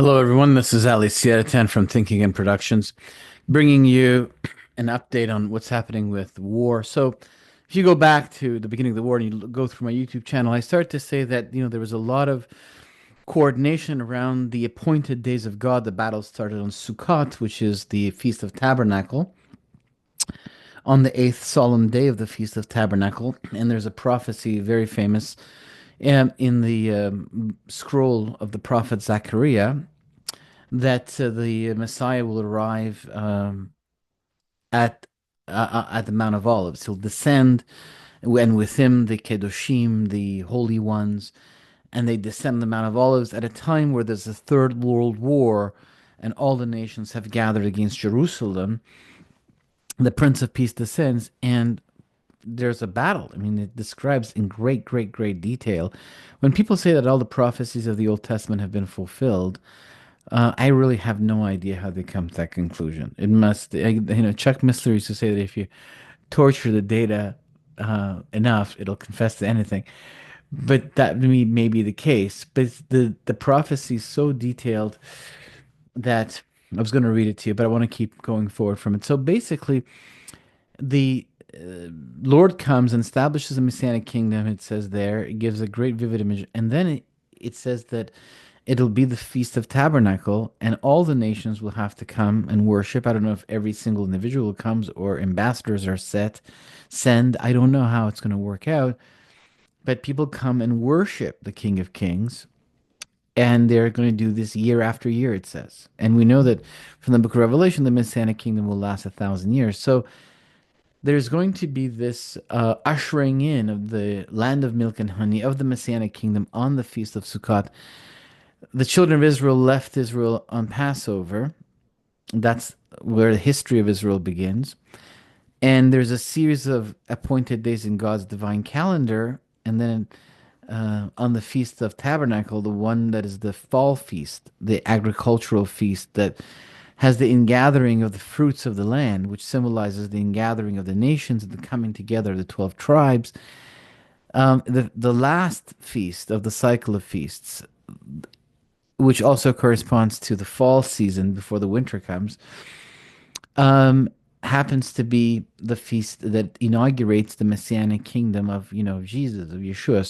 Hello, everyone. This is Ali Sierratan from Thinking and Productions, bringing you an update on what's happening with war. So, if you go back to the beginning of the war and you go through my YouTube channel, I start to say that there was a lot of coordination around the appointed days of God. The battle started on Sukkot, which is the Feast of Tabernacle, on the eighth solemn day of the Feast of Tabernacle, and there's a prophecy very famous in the scroll of the prophet Zacharia that the Messiah will arrive at at the Mount of Olives. He'll descend, and with him the Kedoshim, the holy ones, and they descend the Mount of Olives at a time where there's a third world war, and all the nations have gathered against Jerusalem. The Prince of Peace descends, and there's a battle. I mean, it describes in great, great, great detail. When people say that all the prophecies of the Old Testament have been fulfilled, I really have no idea how they come to that conclusion. It must, Chuck Missler used to say that if you torture the data enough, it'll confess to anything. But that may be the case. But the prophecy is so detailed that I was going to read it to you, but I want to keep going forward from it. So basically, the Lord comes and establishes a messianic kingdom. It says there, it gives a great vivid image, and then it says that it'll be the Feast of Tabernacle, and all the nations will have to come and worship. I don't know if every single individual comes or ambassadors are send. I don't know how it's going to work out, but people come and worship the King of Kings, and they're going to do this year after year, it says. And we know that from the book of Revelation, the Messianic kingdom will last 1,000 years. So there's going to be this ushering in of the land of milk and honey of the Messianic kingdom on the Feast of Sukkot. The children of Israel left Israel on Passover. That's where the history of Israel begins. And there's a series of appointed days in God's divine calendar. And then on the Feast of Tabernacle, the one that is the fall feast, the agricultural feast that has the ingathering of the fruits of the land, which symbolizes the ingathering of the nations and the coming together of the 12 tribes. The last feast of the cycle of feasts, which also corresponds to the fall season before the winter comes, happens to be the feast that inaugurates the messianic kingdom of Jesus, of Yeshua.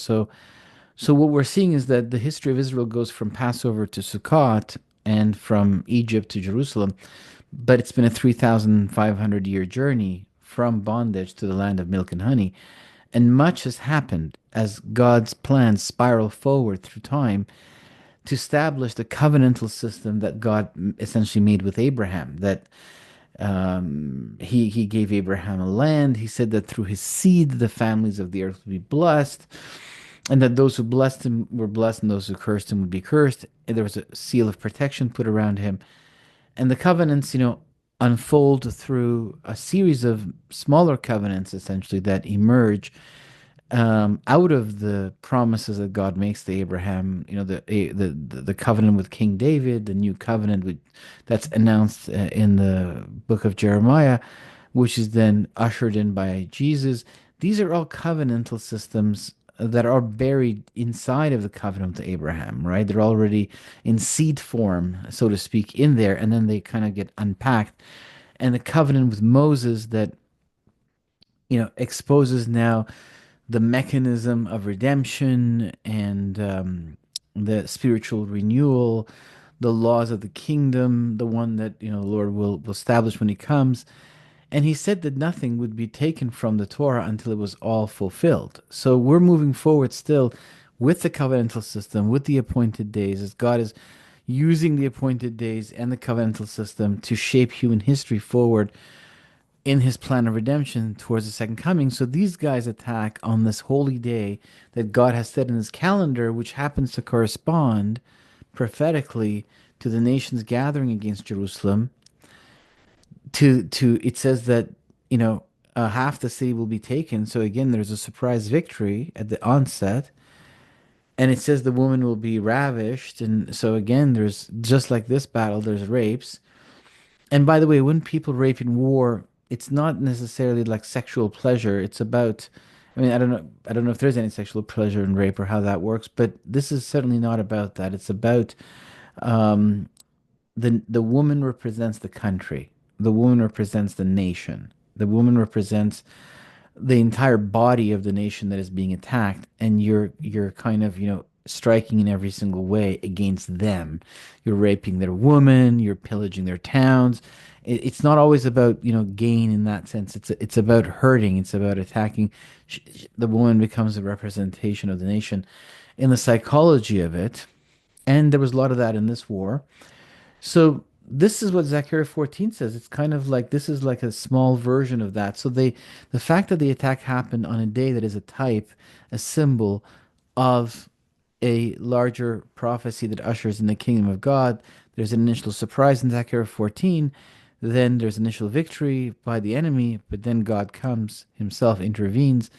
So what we're seeing is that the history of Israel goes from Passover to Sukkot and from Egypt to Jerusalem, but it's been a 3,500-year journey from bondage to the land of milk and honey. And much has happened as God's plans spiral forward through time to establish the covenantal system that God essentially made with Abraham. That he gave Abraham a land. He said that through his seed the families of the earth would be blessed, and that those who blessed him were blessed, and those who cursed him would be cursed. And there was a seal of protection put around him, and the covenants, unfold through a series of smaller covenants, essentially that emerge out of the promises that God makes to Abraham, the covenant with King David, the new covenant that's announced in the book of Jeremiah, which is then ushered in by Jesus. These are all covenantal systems that are buried inside of the covenant with Abraham, right? They're already in seed form, so to speak, in there, and then they kind of get unpacked. And the covenant with Moses that exposes now the mechanism of redemption and the spiritual renewal, the laws of the kingdom, the one that the Lord will establish when He comes. And He said that nothing would be taken from the Torah until it was all fulfilled. So we're moving forward still with the covenantal system, with the appointed days, as God is using the appointed days and the covenantal system to shape human history forward in his plan of redemption towards the second coming. So these guys attack on this holy day that God has set in his calendar, which happens to correspond prophetically to the nations gathering against Jerusalem. To it says that half the city will be taken. So again, there's a surprise victory at the onset, and it says the woman will be ravished. And so again, there's just like this battle, there's rapes. And by the way, when people rape in war, it's not necessarily like sexual pleasure. It's about, I mean, I don't know if there's any sexual pleasure in rape or how that works, but this is certainly not about that. It's about Um, the woman represents the country. The woman represents the nation. The woman represents the entire body of the nation that is being attacked, and you're kind of, striking in every single way against them. You're raping their women, you're pillaging their towns. It's not always about, gain in that sense. It's about hurting, it's about attacking. The woman becomes a representation of the nation in the psychology of it, and there was a lot of that in this war. So this is what Zacharia 14 says. It's kind of like this is like a small version of that. So the fact that the attack happened on a day that is a type, a symbol of a larger prophecy that ushers in the kingdom of God. There's an initial surprise in Zechariah 14. Then there's initial victory by the enemy, but then God comes himself, intervenes,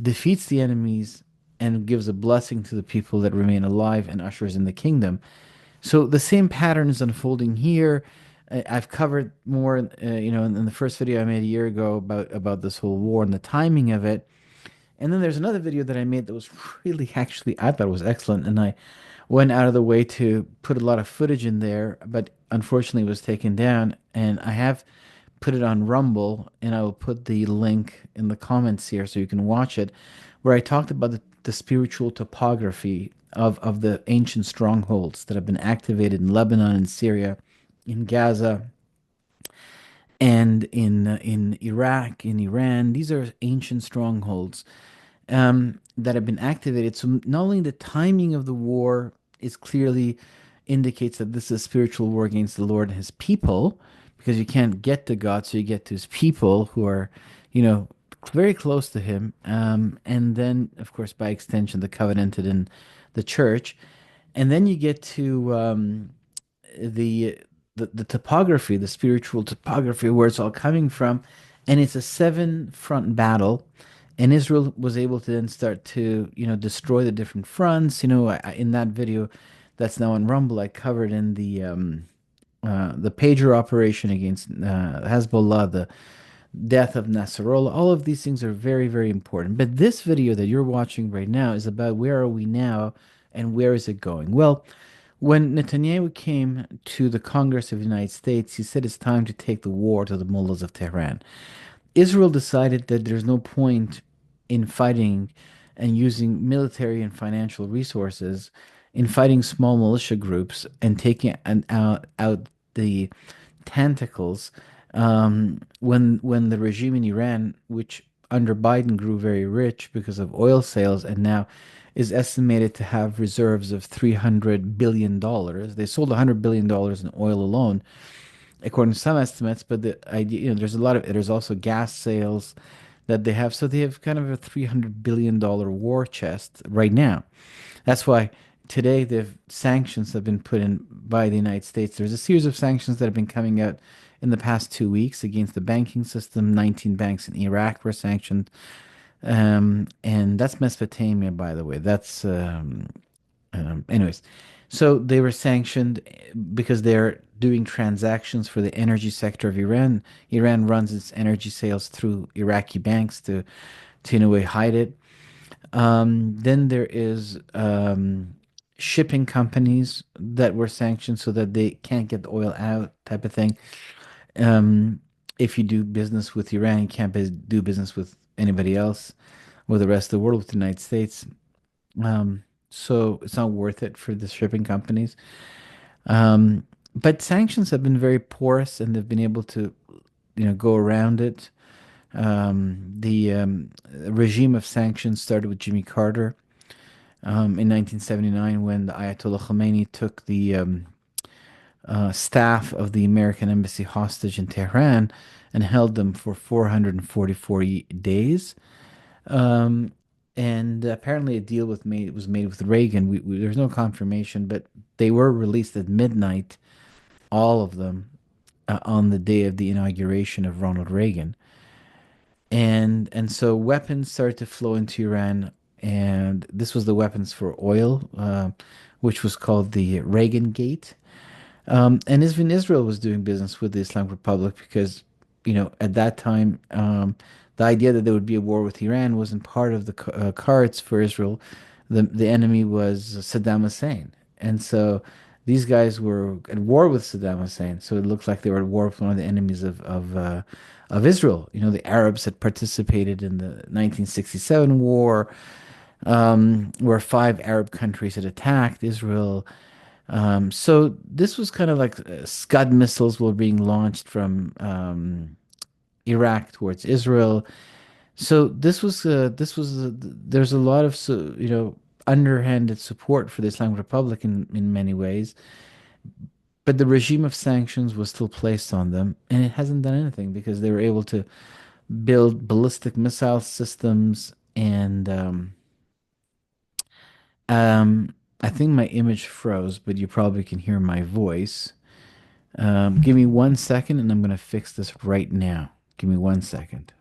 defeats the enemies, and gives a blessing to the people that remain alive and ushers in the kingdom. So the same pattern is unfolding here. I've covered more, in the first video I made a year ago about this whole war and the timing of it. And then there's another video that I made that was really, actually, I thought was excellent, and I went out of the way to put a lot of footage in there, but unfortunately it was taken down. And I have put it on Rumble, and I will put the link in the comments here so you can watch it, where I talked about the spiritual topography of the ancient strongholds that have been activated in Lebanon and Syria, in Gaza, and in Iraq, in Iran. These are ancient strongholds that have been activated. So not only the timing of the war is clearly indicates that this is a spiritual war against the Lord and his people, because you can't get to God, so you get to his people who are, you know, very close to him. And then, of course, by extension, the covenanted in the church. And then you get to the, the topography, the spiritual topography, where it's all coming from, and it's a seven front battle, and Israel was able to then start to destroy the different fronts. In that video, that's now on Rumble, I covered in the pager operation against Hezbollah, the death of Nasrallah. All of these things are very, very important. But this video that you're watching right now is about where are we now and where is it going? Well, when Netanyahu came to the Congress of the United States, he said it's time to take the war to the Mullas of Tehran. Israel decided that there's no point in fighting and using military and financial resources in fighting small militia groups and taking out the tentacles, when the regime in Iran, which under Biden grew very rich because of oil sales and now is estimated to have reserves of $300 billion. They sold $100 billion in oil alone, according to some estimates. But the idea, there's also gas sales that they have. So they have kind of a $300 billion war chest right now. That's why today the sanctions have been put in by the United States. There's a series of sanctions that have been coming out in the past 2 weeks against the banking system. 19 banks in Iraq were sanctioned. And that's Mesopotamia, by the way. Anyways, so they were sanctioned because they're doing transactions for the energy sector of Iran. Iran runs its energy sales through Iraqi banks to in a way hide it. Then there is shipping companies that were sanctioned so that they can't get the oil out, type of thing. Um, if you do business with Iran, you can't do business with anybody else, with the rest of the world, with the United States. So it's not worth it for the shipping companies. But sanctions have been very porous, and they've been able to, go around it. The regime of sanctions started with Jimmy Carter in 1979, when the Ayatollah Khomeini took the staff of the American embassy hostage in Tehran and held them for 444 days. Um, and apparently a deal was made with Reagan. There's no confirmation, but they were released at midnight, all of them, on the day of the inauguration of Ronald Reagan. And so weapons started to flow into Iran, and this was the weapons for oil, which was called the Reagan Gate. And even Israel was doing business with the Islamic Republic because, at that time, the idea that there would be a war with Iran wasn't part of the cards for Israel. The enemy was Saddam Hussein. And so These guys were at war with Saddam Hussein, so it looked like they were at war with one of the enemies of Israel. You know, the Arabs had participated in the 1967 war, where five Arab countries had attacked Israel. So this was kind of like Scud missiles were being launched from Iraq towards Israel. So there's a lot of underhanded support for the Islamic Republic in many ways, but the regime of sanctions was still placed on them, and it hasn't done anything because they were able to build ballistic missile systems and um, I think my image froze, but you probably can hear my voice. Give me 1 second, and I'm gonna fix this right now. Give me 1 second.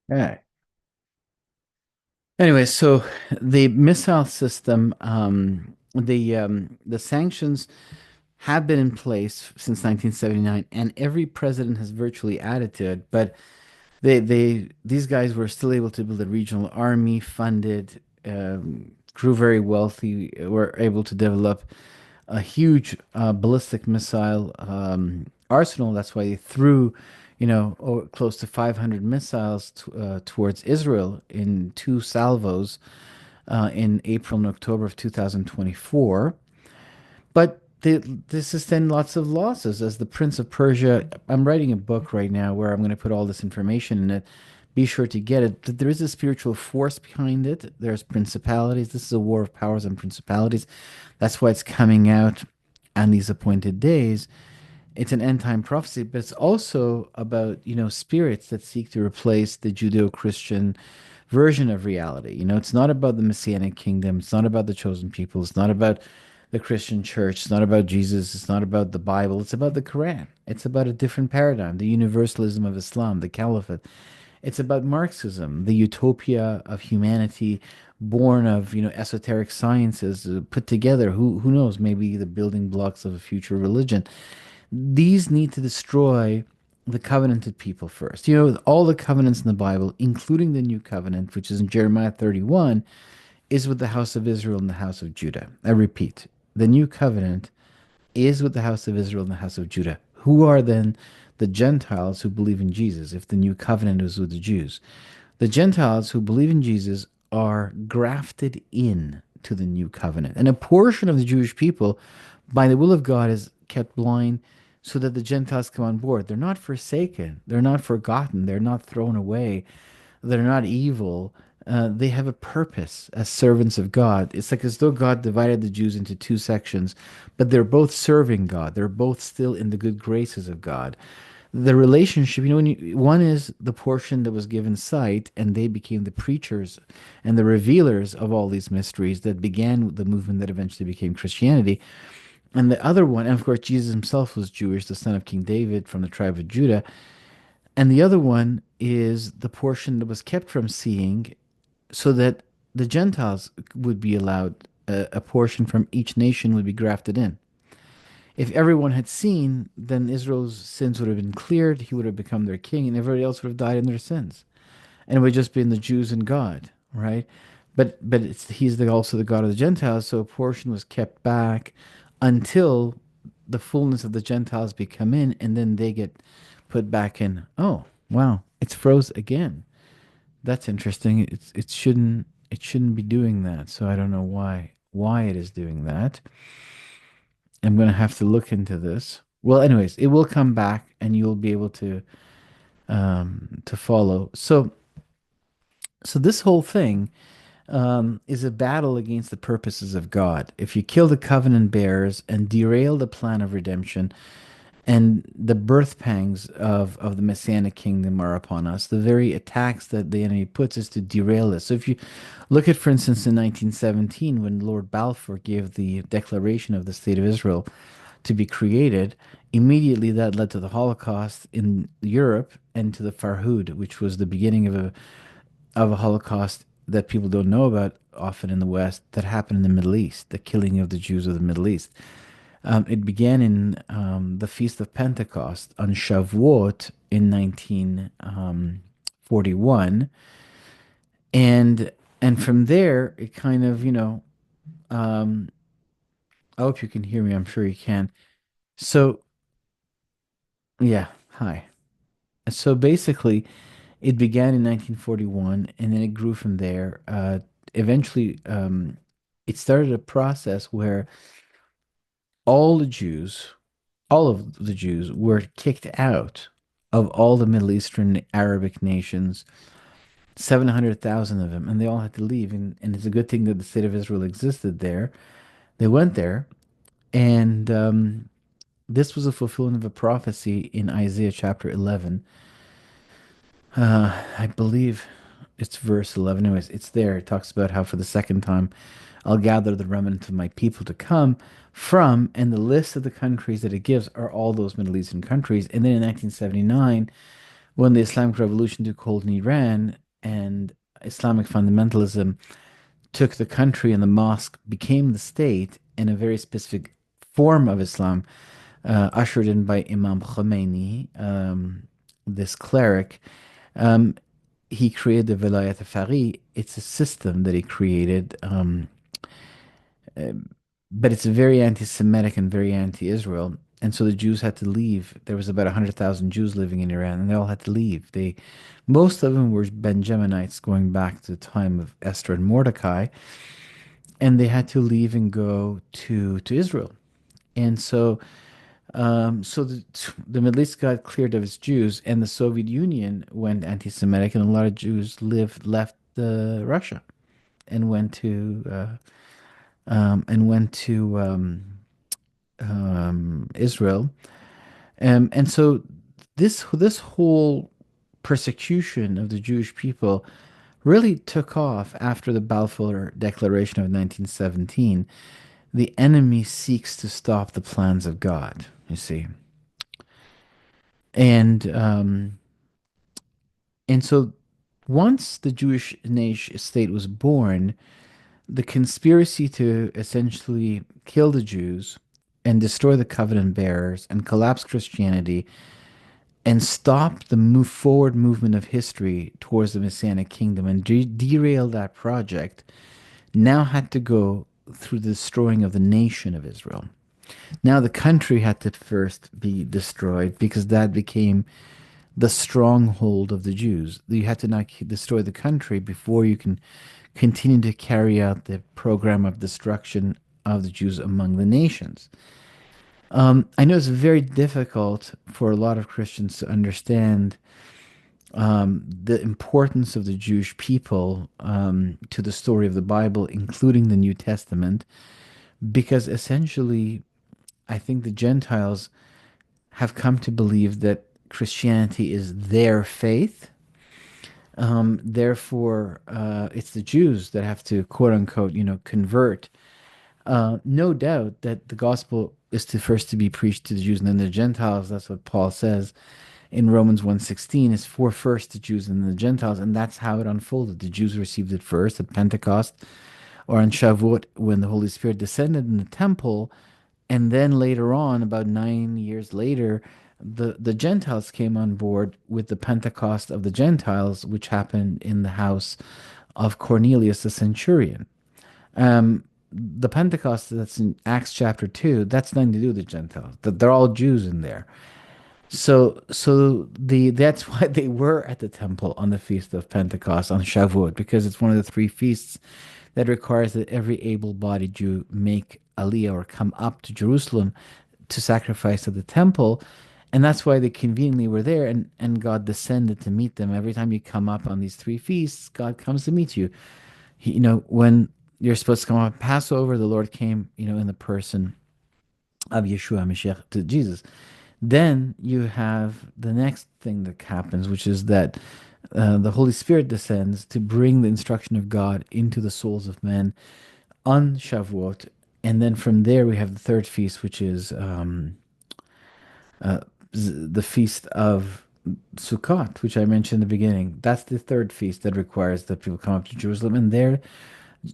All right. Anyway, so the missile system, the sanctions have been in place since 1979, and every president has virtually added to it. But these guys were still able to build a regional army, funded, grew very wealthy, were able to develop a huge ballistic missile arsenal. That's why they threw, close to 500 missiles towards Israel in two salvos in April and October of 2024. But they sustained lots of losses. As the Prince of Persia, I'm writing a book right now where I'm going to put all this information in it. Be sure to get it. But there is a spiritual force behind it. There's principalities. This is a war of powers and principalities. That's why it's coming out on these appointed days. It's an end time prophecy, but it's also about, spirits that seek to replace the Judeo-Christian version of reality. It's not about the Messianic kingdom. It's not about the chosen people. It's not about the Christian church. It's not about Jesus. It's not about the Bible. It's about the Quran. It's about a different paradigm, the universalism of Islam, the caliphate. It's about Marxism, the utopia of humanity born of, esoteric sciences put together. Who knows? Maybe the building blocks of a future religion. These need to destroy the covenanted people first. All the covenants in the Bible, including the new covenant, which is in Jeremiah 31, is with the house of Israel and the house of Judah. I repeat, the new covenant is with the house of Israel and the house of Judah. Who are then the Gentiles who believe in Jesus if the new covenant is with the Jews? The Gentiles who believe in Jesus are grafted in to the new covenant. And a portion of the Jewish people, by the will of God, is kept blind so that the Gentiles come on board. They're not forsaken. They're not forgotten. They're not thrown away. They're not evil. They have a purpose as servants of God. It's like as though God divided the Jews into two sections, but they're both serving God. They're both still in the good graces of God. The relationship, one is the portion that was given sight, and they became the preachers and the revealers of all these mysteries that began the movement that eventually became Christianity. And the other one, and of course, Jesus himself was Jewish, the son of King David from the tribe of Judah. And the other one is the portion that was kept from seeing so that the Gentiles would be allowed a portion from each nation would be grafted in. If everyone had seen, then Israel's sins would have been cleared, he would have become their king, and everybody else would have died in their sins. And it would just been the Jews and God, right? But he's also the God of the Gentiles, so a portion was kept back until the fullness of the Gentiles become in, and then they get put back in. Oh, wow, it's froze again. That's interesting. It shouldn't be doing that. So I don't know why it is doing that. I'm gonna have to look into this. Well, anyways, it will come back and you'll be able to follow. So this whole thing is a battle against the purposes of God. If you kill the covenant bearers and derail the plan of redemption, and the birth pangs of the Messianic kingdom are upon us. The very attacks that the enemy puts is to derail us. So if you look at, for instance, in 1917, when Lord Balfour gave the declaration of the State of Israel to be created, immediately that led to the Holocaust in Europe and to the Farhud, which was the beginning of a Holocaust that people don't know about often in the West, that happened in the Middle East, the killing of the Jews of the Middle East. It began in the Feast of Pentecost on Shavuot in 1941, and from there it kind of, um, I hope you can hear me. I'm sure you can. So yeah, hi. So basically, it began in 1941, and then it grew from there. Eventually, it started a process where all the Jews, all of the Jews, were kicked out of all the Middle Eastern Arabic nations, 700,000 of them, and they all had to leave. And it's a good thing that the state of Israel existed there. They went there, and this was a fulfillment of a prophecy in Isaiah chapter 11. I believe it's verse 11. Anyways, it's there. It talks about how for the second time I'll gather the remnant of my people to come from, and the list of the countries that it gives are all those Middle Eastern countries. And then in 1979, when the Islamic Revolution took hold in Iran and Islamic fundamentalism took the country and the mosque became the state in a very specific form of Islam, ushered in by Imam Khomeini, this cleric. Um, he created the Velayat Fari. It's a system that he created, uh, but it's very anti-Semitic and very anti-Israel. And so the Jews had to leave. There was about 100,000 Jews living in Iran, and they all had to leave. Most of them were Benjaminites going back to the time of Esther and Mordecai, and they had to leave and go to Israel. And so the Middle East got cleared of its Jews, and the Soviet Union went anti-Semitic, and a lot of Jews left Russia and went to Israel, and so this whole persecution of the Jewish people really took off after the Balfour Declaration of 1917. The enemy seeks to stop the plans of God, you see. And so once the Jewish nation state was born, the conspiracy to essentially kill the Jews and destroy the covenant bearers and collapse Christianity and stop the forward movement of history towards the Messianic kingdom and derail that project now had to go through the destroying of the nation of Israel. Now the country had to first be destroyed because that became the stronghold of the Jews. You had to not destroy the country before you can continue to carry out the program of destruction of the Jews among the nations. I know it's very difficult for a lot of Christians to understand the importance of the Jewish people to the story of the Bible, including the New Testament, because essentially, I think the Gentiles have come to believe that Christianity is their faith. Therefore, it's the Jews that have to, quote unquote, convert. No doubt that the gospel is first to be preached to the Jews and then the Gentiles. That's what Paul says in Romans 1:16, is for first the Jews and then the Gentiles, and that's how it unfolded. The Jews received it first at Pentecost or on Shavuot when the Holy Spirit descended in the temple, and then later on, about 9 years later, the Gentiles came on board with the Pentecost of the Gentiles, which happened in the house of Cornelius the centurion. The Pentecost that's in Acts chapter 2, that's nothing to do with the Gentiles. They're all Jews in there. So that's why they were at the temple on the feast of Pentecost on Shavuot, because it's one of the three feasts that requires that every able-bodied Jew make aliyah or come up to Jerusalem to sacrifice at the temple. And that's why they conveniently were there, and God descended to meet them. Every time you come up on these three feasts, God comes to meet you. When you're supposed to come up Passover, the Lord came, in the person of Yeshua Mashiach to Jesus. Then you have the next thing that happens, which is that the Holy Spirit descends to bring the instruction of God into the souls of men on Shavuot. And then from there, we have the third feast, which is uh, the feast of Sukkot, which I mentioned in the beginning. That's the third feast that requires that people come up to Jerusalem. And there,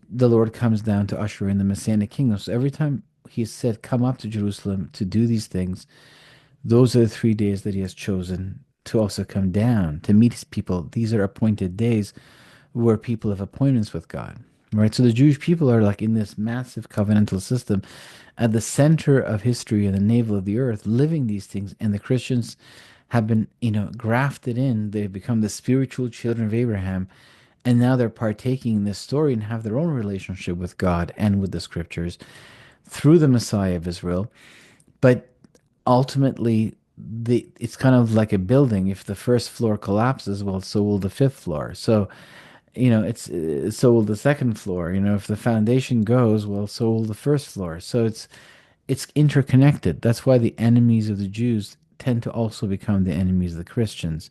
the Lord comes down to usher in the Messianic kingdom. So every time he said, "Come up to Jerusalem to do these things," those are the 3 days that he has chosen to also come down to meet his people. These are appointed days where people have appointments with God, right? So the Jewish people are like in this massive covenantal system at the center of history and the navel of the earth, living these things. And the Christians have been, grafted in. They've become the spiritual children of Abraham. And now they're partaking in this story and have their own relationship with God and with the scriptures through the Messiah of Israel. But ultimately, it's kind of like a building. If the first floor collapses, well, so will the fifth floor. So, it's so will the second floor. If the foundation goes, well, so will the first floor. So it's interconnected. That's why the enemies of the Jews tend to also become the enemies of the Christians,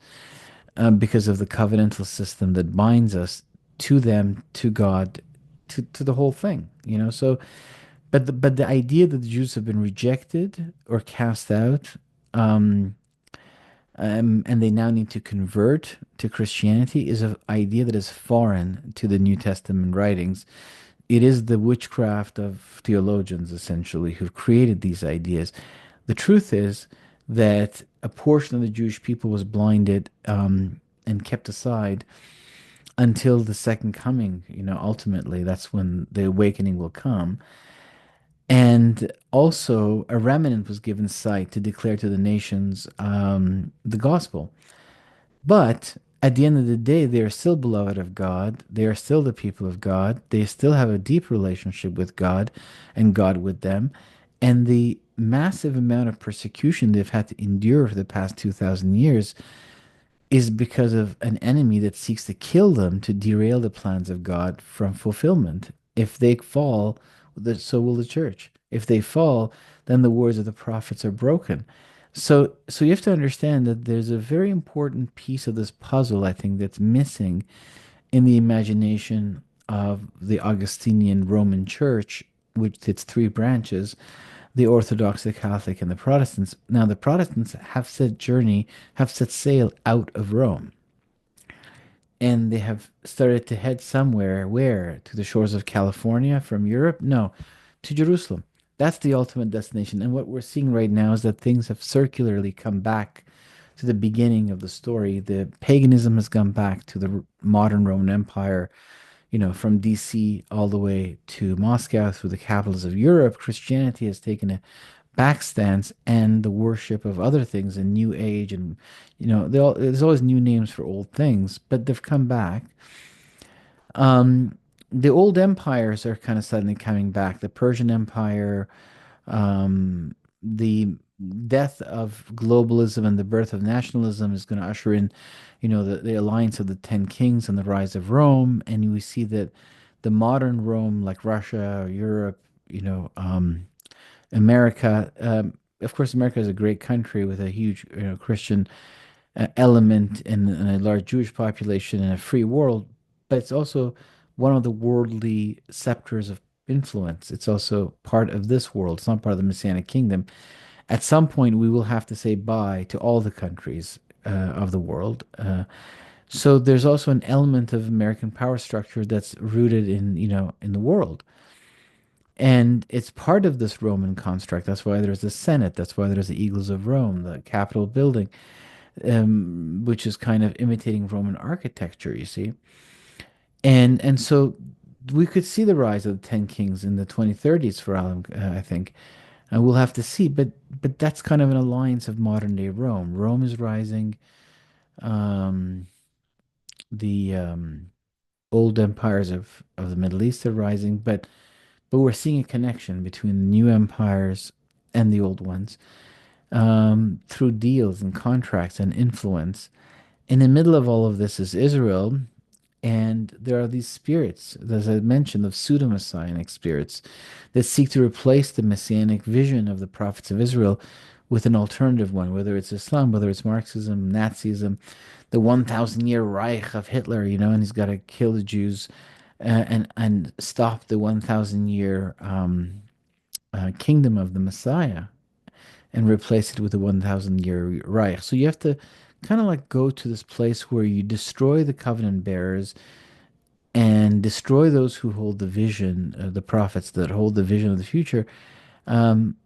because of the covenantal system that binds us to them, to God, to the whole thing. So, but the idea that the Jews have been rejected or cast out, um, and they now need to convert to Christianity, is an idea that is foreign to the New Testament writings. It is the witchcraft of theologians, essentially, who've created these ideas. The truth is that a portion of the Jewish people was blinded, and kept aside until the second coming. Ultimately, that's when the awakening will come. And also, a remnant was given sight to declare to the nations the gospel. But at the end of the day, they are still beloved of God. They are still the people of God. They still have a deep relationship with God and God with them. And the massive amount of persecution they've had to endure for the past 2,000 years is because of an enemy that seeks to kill them to derail the plans of God from fulfillment. If they fall, so will the church. If they fall, then the words of the prophets are broken. So you have to understand that there's a very important piece of this puzzle, I think, that's missing in the imagination of the Augustinian Roman Church, which its three branches: the Orthodox, the Catholic, and the Protestants. Now, the Protestants have set sail out of Rome, and they have started to head somewhere. Where? To the shores of California from Europe? No, to Jerusalem. That's the ultimate destination. And what we're seeing right now is that things have circularly come back to the beginning of the story. The paganism has gone back to the modern Roman Empire, from DC all the way to Moscow through the capitals of Europe. Christianity has taken a back stance, and the worship of other things in New Age, and there's always new names for old things, but they've come back. The old empires are kind of suddenly coming back. The Persian Empire, the death of globalism and the birth of nationalism is going to usher in, the alliance of the Ten Kings and the rise of Rome. And we see that the modern Rome, like Russia or Europe, America, of course, America is a great country with a huge, Christian element and a large Jewish population and a free world, but it's also one of the worldly scepters of influence. It's also part of this world. It's not part of the Messianic kingdom. At some point, we will have to say bye to all the countries of the world. So there's also an element of American power structure that's rooted in the world. And it's part of this Roman construct. That's why there's the Senate. That's why there's the Eagles of Rome, the Capitol building, which is kind of imitating Roman architecture, you see. And so we could see the rise of the Ten Kings in the 2030s for Alam, I think. And we'll have to see. But that's kind of an alliance of modern day Rome. Rome is rising. Um, the old empires of the Middle East are rising, but we're seeing a connection between the new empires and the old ones, through deals and contracts and influence. In the middle of all of this is Israel, and there are these spirits, as I mentioned, of pseudo-messianic spirits that seek to replace the messianic vision of the prophets of Israel with an alternative one, whether it's Islam, whether it's Marxism, Nazism, the 1,000-year Reich of Hitler, and he's got to kill the Jews, and stop the 1,000-year kingdom of the Messiah and replace it with a 1,000-year Reich. So you have to kind of like go to this place where you destroy the covenant bearers, and destroy those who hold the vision, the prophets that hold the vision of the future, um,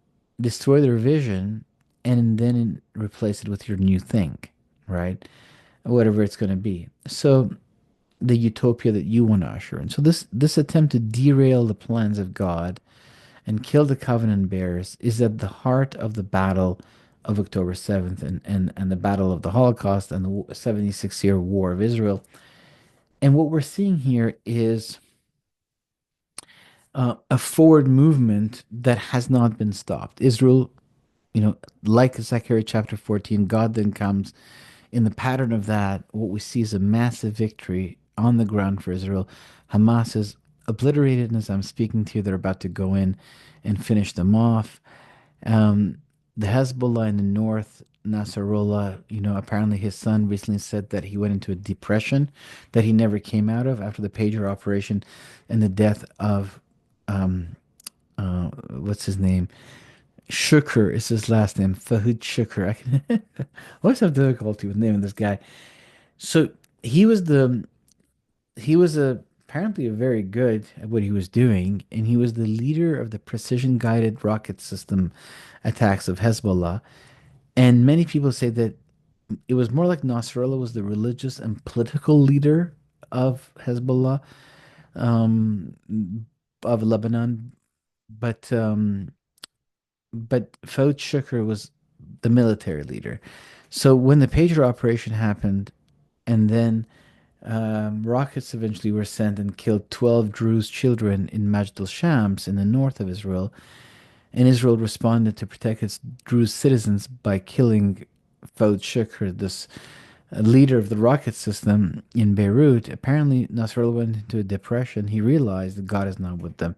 destroy their vision, and then replace it with your new thing, right? Whatever it's going to be. So the utopia that you want to usher in. So this attempt to derail the plans of God and kill the covenant bearers is at the heart of the battle of October 7th and the battle of the Holocaust and the 76-year war of Israel. And what we're seeing here is a forward movement that has not been stopped. Israel, like Zechariah chapter 14, God then comes in the pattern of that. What we see is a massive victory on the ground for Israel. Hamas is obliterated, and as I'm speaking to you, they're about to go in and finish them off. Um, the Hezbollah in the north, Nasrallah, apparently his son recently said that he went into a depression that he never came out of after the pager operation and the death of, um, what's his name? Shukr is his last name. Fahud Shukr. I always have difficulty with naming this guy. So he was the he was apparently a very good at what he was doing, and he was the leader of the precision guided rocket system attacks of Hezbollah. And many people say that it was more like Nasrallah was the religious and political leader of Hezbollah, um, of Lebanon, but Fouad Shukr was the military leader. So when the pager operation happened, and then rockets eventually were sent and killed 12 Druze children in Majd al-Shams in the north of Israel, and Israel responded to protect its Druze citizens by killing Fouad Shukr, this leader of the rocket system in Beirut. Apparently, Nasrallah went into a depression. He realized that God is not with them.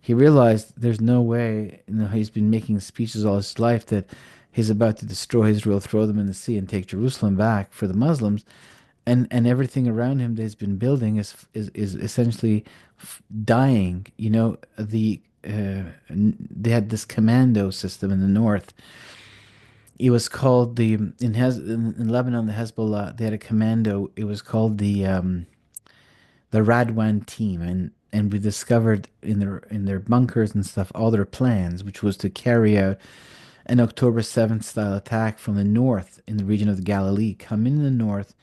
He realized there's no way, he's been making speeches all his life that he's about to destroy Israel, throw them in the sea, and take Jerusalem back for the Muslims. And everything around him that he's been building is essentially dying. They had this commando system in the north. It was called in Lebanon, the Hezbollah, they had a commando. It was called the Radwan team, and we discovered in their bunkers and stuff all their plans, which was to carry out an October 7th style attack from the north in the region of the Galilee, come in the north,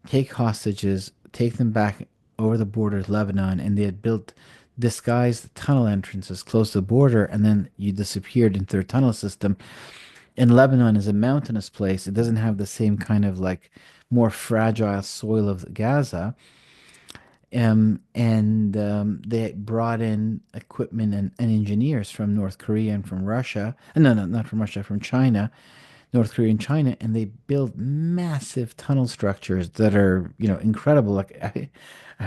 take hostages, take them back over the border to Lebanon, and they had built disguised tunnel entrances close to the border, and then you disappeared into their tunnel system. And Lebanon is a mountainous place. It doesn't have the same kind of like more fragile soil of Gaza. And they brought in equipment and engineers from North Korea and from Russia. No, no, not from Russia, from China, North Korea and China, and they built massive tunnel structures that are, incredible. Like I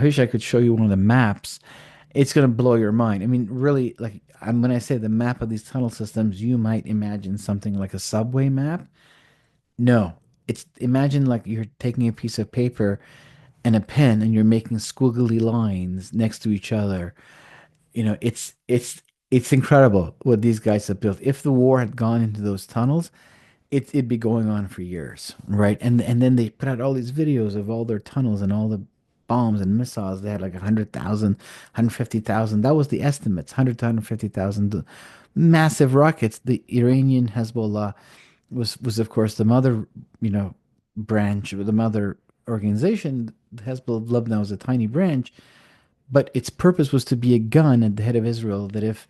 wish I could show you one of the maps. It's gonna blow your mind. I mean, really, like when I say the map of these tunnel systems, you might imagine something like a subway map. No, it's imagine like you're taking a piece of paper and a pen and you're making squiggly lines next to each other. It's incredible what these guys have built. If the war had gone into those tunnels, it'd be going on for years, right? And then they put out all these videos of all their tunnels and all the bombs and missiles. They had like 100,000, 150,000. That was the estimates, 100 to 150,000 massive rockets. The Iranian Hezbollah was of course the mother, branch, the mother organization. The Hezbollah of Lebanon was a tiny branch, but its purpose was to be a gun at the head of Israel. That if,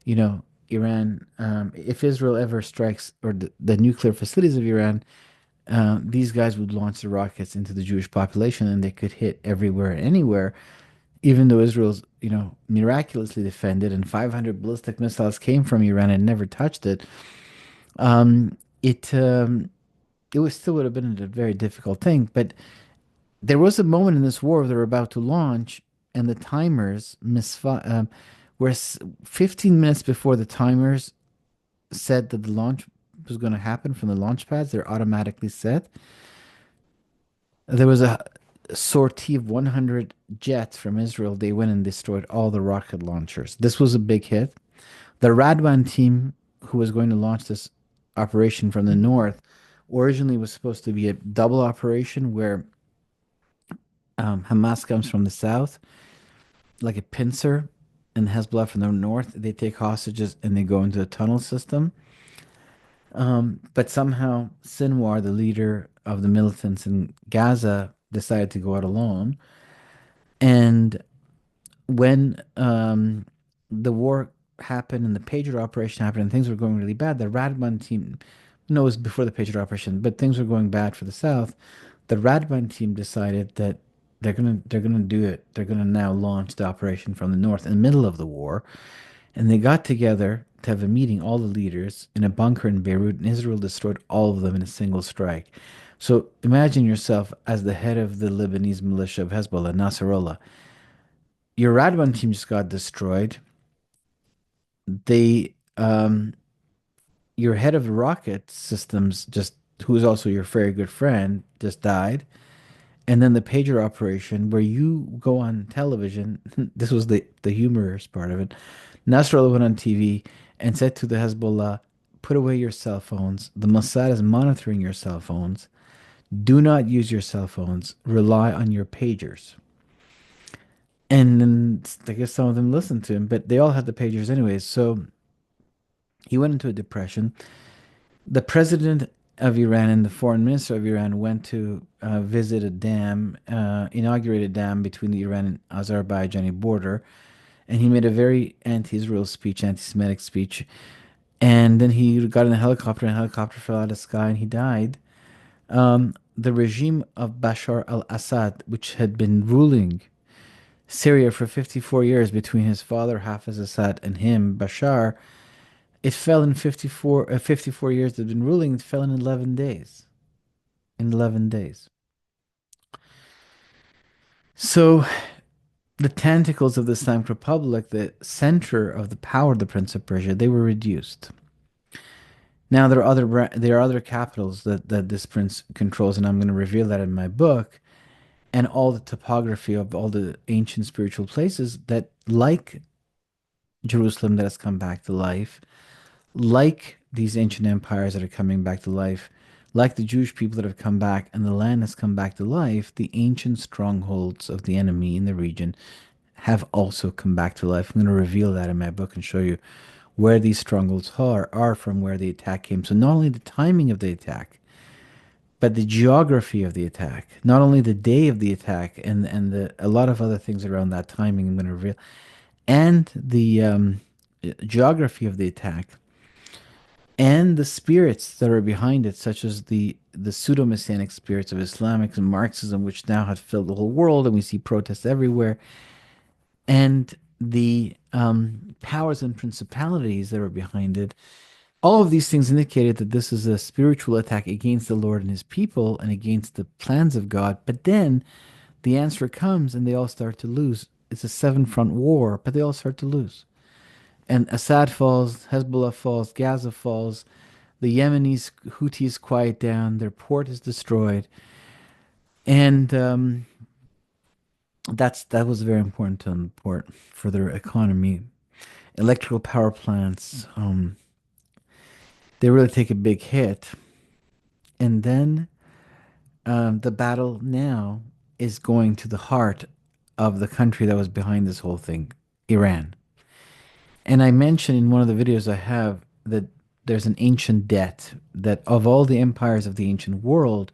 Iran, if Israel ever strikes or the nuclear facilities of Iran, these guys would launch the rockets into the Jewish population, and they could hit everywhere and anywhere. Even though Israel's, miraculously defended, and 500 ballistic missiles came from Iran and never touched it. Um, it was still would have been a very difficult thing. But there was a moment in this war they were about to launch, and the timers were 15 minutes before the timers said that the launch was going to happen from the launch pads. They're automatically set. There was a sortie of 100 jets from Israel. They went and destroyed all the rocket launchers. This was a big hit. The Radwan team, who was going to launch this operation from the north, originally was supposed to be a double operation where Hamas comes from the south, like a pincer in Hezbollah from the north. They take hostages and they go into a tunnel system. But somehow Sinwar, the leader of the militants in Gaza, decided to go out alone. And when the war happened and the pager operation happened and things were going really bad, the Radwan team, no, it was before the pager operation, but things were going bad for the South. The Radwan team decided that they're gonna do it. They're gonna now launch the operation from the north in the middle of the war, and they got together to have a meeting, all the leaders, in a bunker in Beirut, and Israel destroyed all of them in a single strike. So imagine yourself as the head of the Lebanese militia of Hezbollah, Nasrallah. Your Radwan team just got destroyed. They, your head of the rocket systems, just who's also your very good friend, just died. And then the pager operation, where you go on television, this was the humorous part of it. Nasrallah went on TV and said to the Hezbollah, put away your cell phones. The Mossad is monitoring your cell phones. Do not use your cell phones. Rely on your pagers. And then I guess some of them listened to him, but they all had the pagers anyways. So he went into a depression. The president of Iran and the foreign minister of Iran went to visit a dam, inaugurate a dam between the Iran and Azerbaijani border, and he made a very anti-Israel speech, anti-Semitic speech. And then he got in a helicopter, and a helicopter fell out of the sky, and he died. The regime of Bashar al-Assad, which had been ruling Syria for 54 years between his father Hafiz Assad and him, Bashar, it fell in 54 years they've been ruling, it fell in 11 days. In 11 days. So the tentacles of the Islamic Republic, the center of the power of the Prince of Persia, they were reduced. Now there are other capitals that this prince controls, and I'm going to reveal that in my book, and all the topography of all the ancient spiritual places that, like Jerusalem, that has come back to life, like these ancient empires that are coming back to life, like the Jewish people that have come back and the land has come back to life, the ancient strongholds of the enemy in the region have also come back to life. I'm going to reveal that in my book and show you where these strongholds are from where the attack came. So not only the timing of the attack, but the geography of the attack, not only the day of the attack and a lot of other things around that timing I'm going to reveal, and the geography of the attack and the spirits that are behind it, such as the pseudo-messianic spirits of Islamic and Marxism, which now have filled the whole world, and we see protests everywhere, and the powers and principalities that are behind it. All of these things indicated that this is a spiritual attack against the Lord and his people and against the plans of God. But then the answer comes and they all start to lose. It's a seven front war, but they all start to lose. And Assad falls, Hezbollah falls, Gaza falls, the Yemenis Houthis quiet down, their port is destroyed, and that was very important to the port for their economy. Electrical power plants, they really take a big hit, and then the battle now is going to the heart of the country that was behind this whole thing, Iran. And I mentioned in one of the videos I have that there's an ancient debt that of all the empires of the ancient world,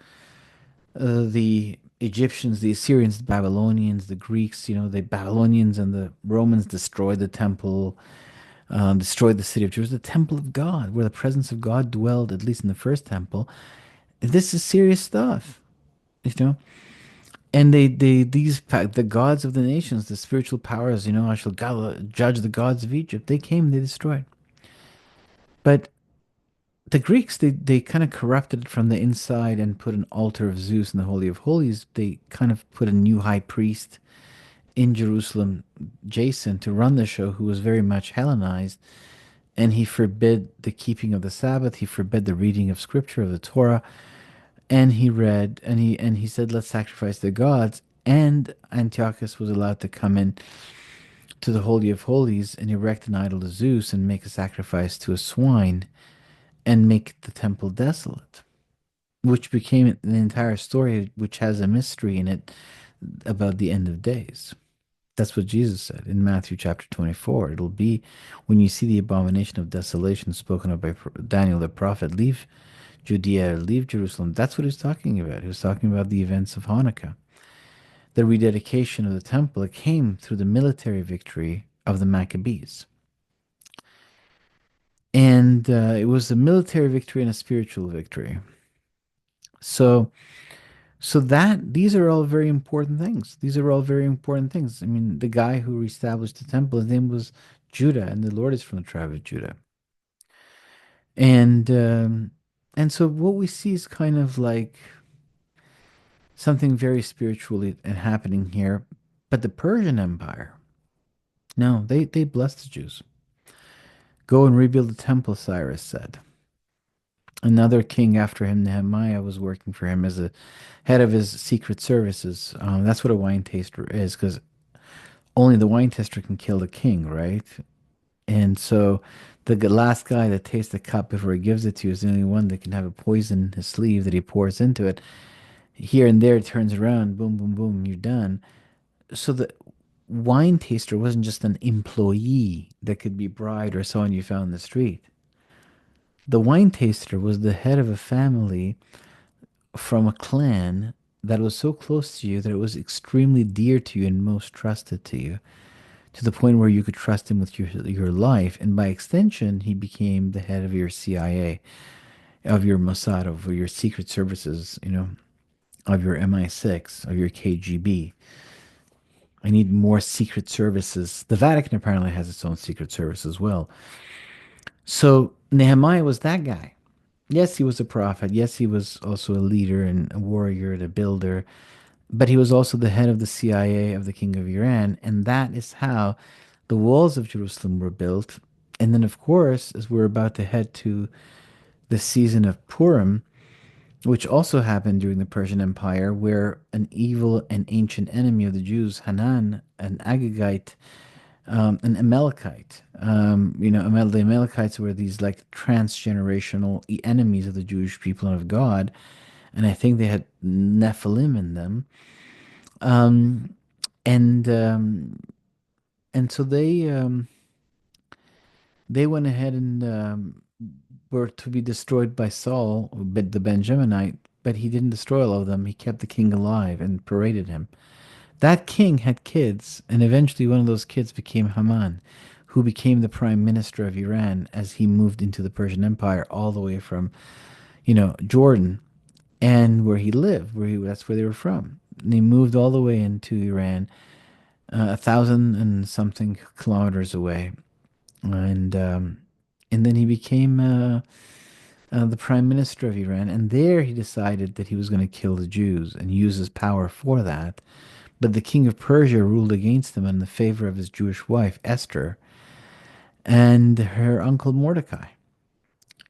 the Egyptians, the Assyrians, the Babylonians, the Greeks, the Babylonians and the Romans destroyed the temple, destroyed the city of Jerusalem, the temple of God, where the presence of God dwelled, at least in the first temple. This is serious stuff, you know. And the gods of the nations, the spiritual powers, I shall judge the gods of Egypt. They came, they destroyed. But the Greeks, they kind of corrupted it from the inside and put an altar of Zeus in the Holy of Holies. They kind of put a new high priest in Jerusalem, Jason, to run the show, who was very much Hellenized. And he forbid the keeping of the Sabbath. He forbid the reading of scripture of the Torah. And he read and he said, let's sacrifice the gods. And Antiochus was allowed to come in to the Holy of Holies and erect an idol to Zeus and make a sacrifice to a swine and make the temple desolate, which became an entire story which has a mystery in it about the end of days. That's what Jesus said in Matthew chapter 24. It'll be when you see the abomination of desolation spoken of by Daniel the prophet, leave Judea, leave Jerusalem. That's what he's talking about. He was talking about the events of Hanukkah. The rededication of the temple, it came through the military victory of the Maccabees. And it was a military victory and a spiritual victory. So, so that these are all very important things. These are all very important things. I mean, the guy who reestablished the temple, his name was Judah, and the Lord is from the tribe of Judah. And and so what we see is kind of like something very spiritually and happening here. But the Persian Empire, no, they blessed the Jews. Go and rebuild the temple, Cyrus said. Another king after him, Nehemiah, was working for him as a head of his secret services. That's what a wine taster is, because only the wine taster can kill the king, right? And so last guy that tastes the cup before he gives it to you is the only one that can have a poison in his sleeve that he pours into it. Here and there, it turns around, boom, boom, boom, you're done. So the wine taster wasn't just an employee that could be bribed or someone you found in the street. The wine taster was the head of a family from a clan that was so close to you that it was extremely dear to you and most trusted to the point where you could trust him with your life. And by extension, he became the head of your CIA, of your Mossad, of your secret services, of your MI6, of your KGB. I need more secret services. The Vatican apparently has its own secret service as well. So Nehemiah was that guy. Yes, he was a prophet. Yes, he was also a leader and a warrior and a builder. But he was also the head of the CIA of the King of Iran. And that is how the walls of Jerusalem were built. And then, of course, as we're about to head to the season of Purim, which also happened during the Persian Empire, where an evil and ancient enemy of the Jews, Hanan, an Agagite, an Amalekite. The Amalekites were these like transgenerational enemies of the Jewish people and of God, and I think they had Nephilim in them. Um, and so they went ahead and were to be destroyed by Saul, the Benjaminite, but he didn't destroy all of them. He kept the king alive and paraded him. That king had kids, and eventually one of those kids became Haman, who became the prime minister of Iran as he moved into the Persian Empire all the way from, Jordan and where he lived, that's where they were from. And he moved all the way into Iran, 1,000 and something kilometers away, and then he became the prime minister of Iran. And there he decided that he was going to kill the Jews and use his power for that. But the king of Persia ruled against him in the favor of his Jewish wife, Esther, and her uncle Mordecai.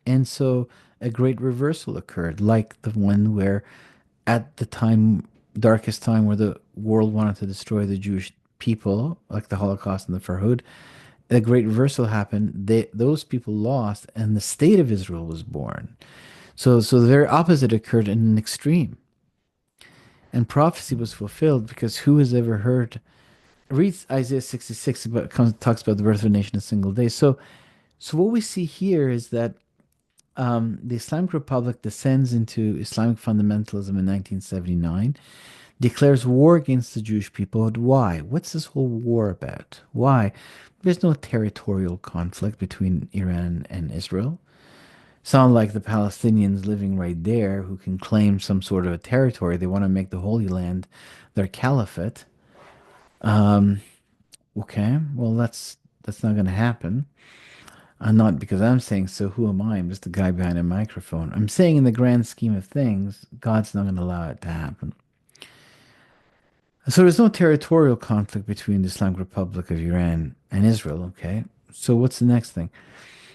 And so a great reversal occurred, like the one where at the time, darkest time, where the world wanted to destroy the Jewish people, like the Holocaust and the Farhud, a great reversal happened. Those people lost, and the state of Israel was born. So the very opposite occurred in an extreme. And prophecy was fulfilled because who has ever heard reads Isaiah 66 talks about the birth of a nation in a single day. So what we see here is that the Islamic Republic descends into Islamic fundamentalism in 1979, declares war against the Jewish people. And why? What's this whole war about? Why? There's no territorial conflict between Iran and Israel. Sound like the Palestinians living right there who can claim some sort of a territory. They want to make the Holy Land their caliphate. Um, okay, well that's not going to happen. Not because I'm saying so. Who am I? I'm just a guy behind a microphone. I'm saying in the grand scheme of things, God's not going to allow it to happen. So there's no territorial conflict between the Islamic Republic of Iran and Israel. Okay, so what's the next thing?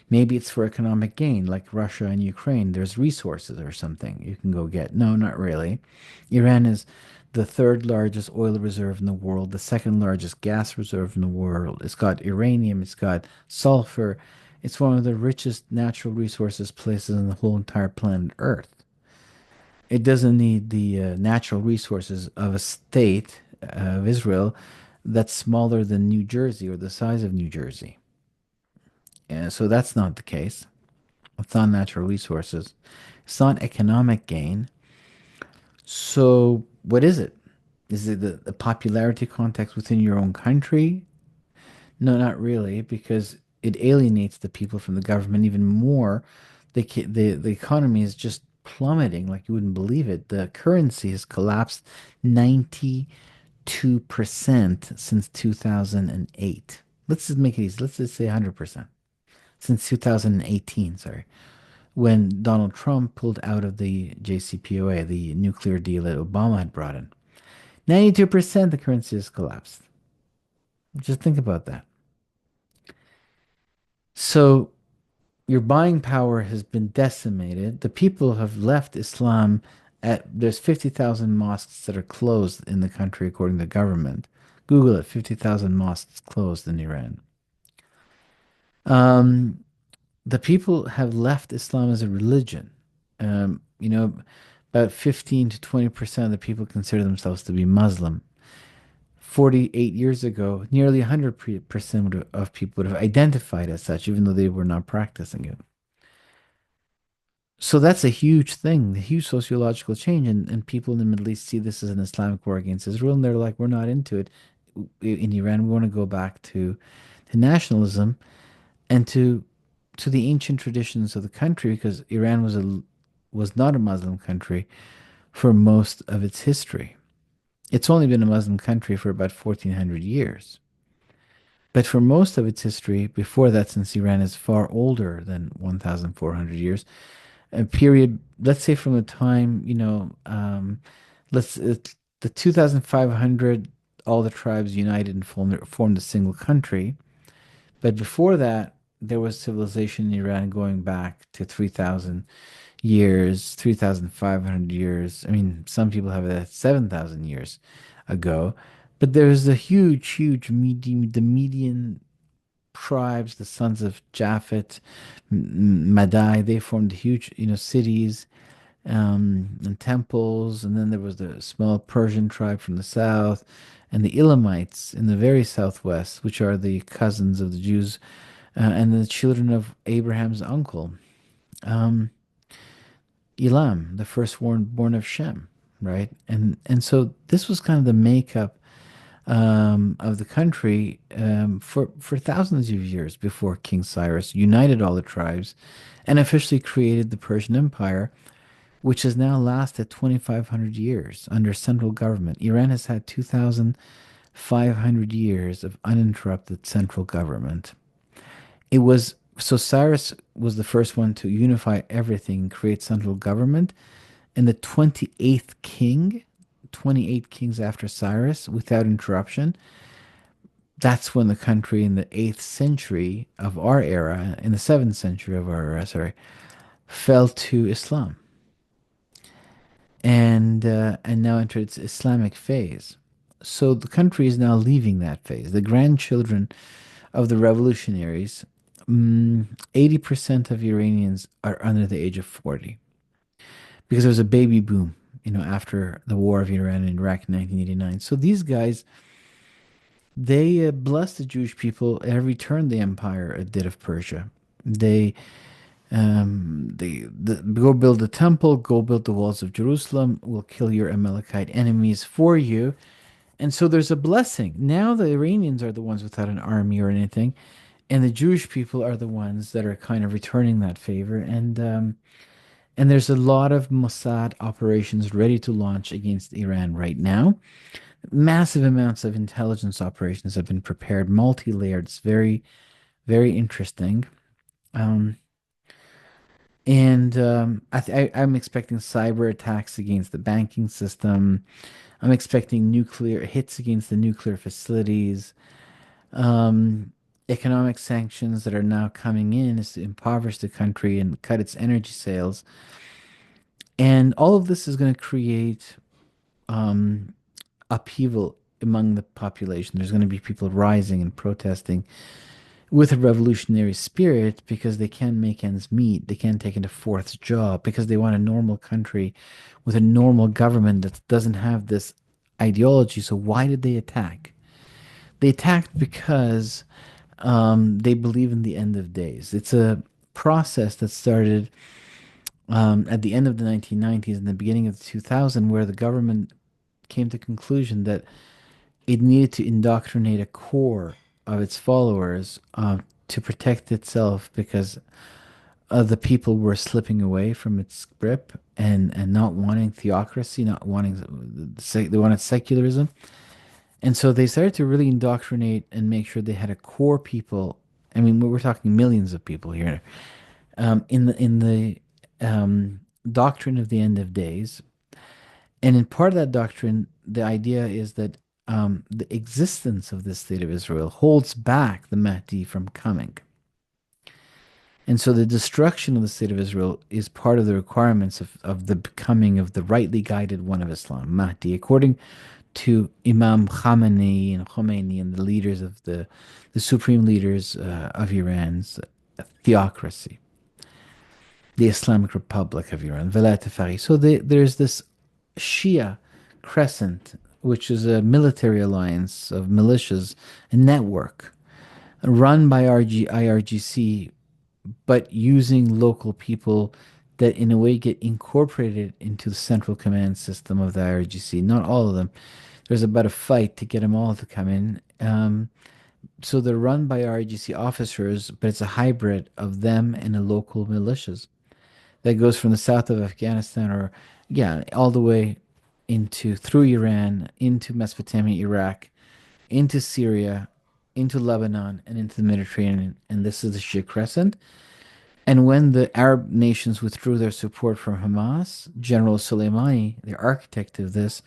Maybe it's for economic gain, like Russia and Ukraine. There's resources or something you can go get. No, not really. Iran is the third largest oil reserve in the world, the second largest gas reserve in the world. It's got uranium, it's got sulfur. It's one of the richest natural resources places on the whole entire planet Earth. It doesn't need the natural resources of a state of Israel that's smaller than New Jersey or the size of New Jersey. And so that's not the case. It's not natural resources. It's not economic gain. So what is it? Is it the popularity context within your own country? No, not really, because it alienates the people from the government even more. The economy is just plummeting like you wouldn't believe it. The currency has collapsed 92% since 2008. Let's just make it easy. Let's just say 100% since 2018, sorry, when Donald Trump pulled out of the JCPOA, the nuclear deal that Obama had brought in. 92% the currency has collapsed. Just think about that. So your buying power has been decimated. The people have left Islam there's 50,000 mosques that are closed in the country according to the government. Google it, 50,000 mosques closed in Iran. Um, the people have left Islam as a religion. You know, about 15 to 20% of the people consider themselves to be Muslim. 48 years ago, nearly 100% of people would have identified as such, even though they were not practicing it. So that's a huge thing, a huge sociological change. And people in the Middle East see this as an Islamic war against Israel, and they're like, we're not into it. In Iran, we want to go back to nationalism and to the ancient traditions of the country because Iran was not a Muslim country for most of its history. It's only been a Muslim country for about 1400 years. But for most of its history, before that, since Iran is far older than 1,400 years, a period, let's say from the time, let's the 2,500, all the tribes united and formed a single country. But before that, there was civilization in Iran going back to 3,000 years, 3,500 years. I mean, some people have it at 7,000 years ago. But there's a huge the median tribes, the sons of Japhet, Madai, they formed huge, cities and temples. And then there was the small Persian tribe from the south, and the Elamites in the very southwest, which are the cousins of the Jews and the children of Abraham's uncle, um, Elam, the firstborn born of Shem, right? And so this was kind of the makeup of the country for thousands of years before King Cyrus united all the tribes and officially created the Persian Empire, which has now lasted 2,500 years under central government. Iran has had 2,500 years of uninterrupted central government. It was so Cyrus was the first one to unify everything, create central government, and the 28th king, 28 kings after Cyrus, without interruption. That's when the country in the 8th century of our era, in the 7th century of our era, sorry, fell to Islam and now entered its Islamic phase. So the country is now leaving that phase. The grandchildren of the revolutionaries, 80% of Iranians are under the age of 40 because there was a baby boom, after the war of Iran and Iraq in 1989. So these guys, they blessed the Jewish people and returned the empire did of Persia. They go build the temple, go build the walls of Jerusalem. We'll kill your Amalekite enemies for you. And so there's a blessing. Now the Iranians are the ones without an army or anything, and the Jewish people are the ones that are kind of returning that favor. And there's a lot of Mossad operations ready to launch against Iran right now. Massive amounts of intelligence operations have been prepared, multi-layered. It's very, very interesting. Um, I'm expecting cyber attacks against the banking system. I'm expecting nuclear hits against the nuclear facilities. Um, Economic sanctions that are now coming in is to impoverish the country and cut its energy sales. And all of this is going to create um, upheaval among the population. There's going to be people rising and protesting with a revolutionary spirit because they can't make ends meet. They can't take a fourth job because they want a normal country with a normal government that doesn't have this ideology. So why did they attack? They attacked because they believe in the end of days. It's a process that started at the end of the 1990s and the beginning of the 2000s, where the government came to the conclusion that it needed to indoctrinate a core of its followers to protect itself because the people were slipping away from its grip and not wanting theocracy, not wanting they wanted secularism, and so they started to really indoctrinate and make sure they had a core people. I mean, we're talking millions of people here in the doctrine of the end of days, and in part of that doctrine, the idea is that the existence of the state of Israel holds back the Mahdi from coming. And so the destruction of the state of Israel is part of the requirements of the becoming of the rightly guided one of Islam, Mahdi, according to Imam Khomeini and the leaders of the supreme leaders of Iran's theocracy, the Islamic Republic of Iran, Velayat Fari. So there's this Shia Crescent, which is a military alliance of militias, a network run by IRGC, but using local people that in a way get incorporated into the central command system of the IRGC. Not all of them. There's about a fight to get them all to come in. So they're run by IRGC officers, but it's a hybrid of them and the local militias that goes from the south of Afghanistan, or yeah, all the way into through Iran, into Mesopotamia, Iraq, into Syria, into Lebanon, and into the Mediterranean. And this is the Shia Crescent. And when the Arab nations withdrew their support from Hamas, General Soleimani, the architect of this,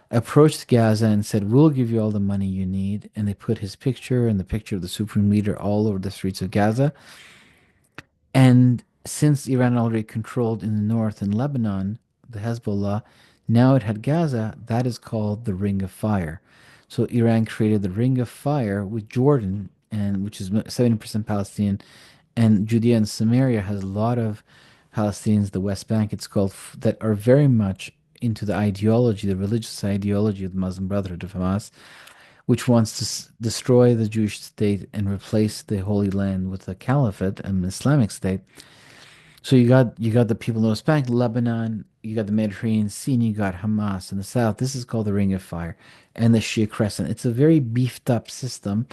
approached Gaza and said, "We'll give you all the money you need." And they put his picture and the picture of the supreme leader all over the streets of Gaza. And since Iran already controlled in the north in Lebanon, the Hezbollah, now it had Gaza, that is called the Ring of Fire. So Iran created the Ring of Fire with Jordan, and which is 70% Palestinian, and Judea and Samaria has a lot of Palestinians, the West Bank, it's called, that are very much into the ideology, the religious ideology of the Muslim Brotherhood of Hamas, which wants to destroy the Jewish state and replace the Holy Land with a caliphate, an Islamic state. So you got the people in the West Bank, Lebanon, you got the Mediterranean Sea, and you got Hamas in the south. This is called the Ring of Fire and the Shia Crescent. It's a very beefed up system.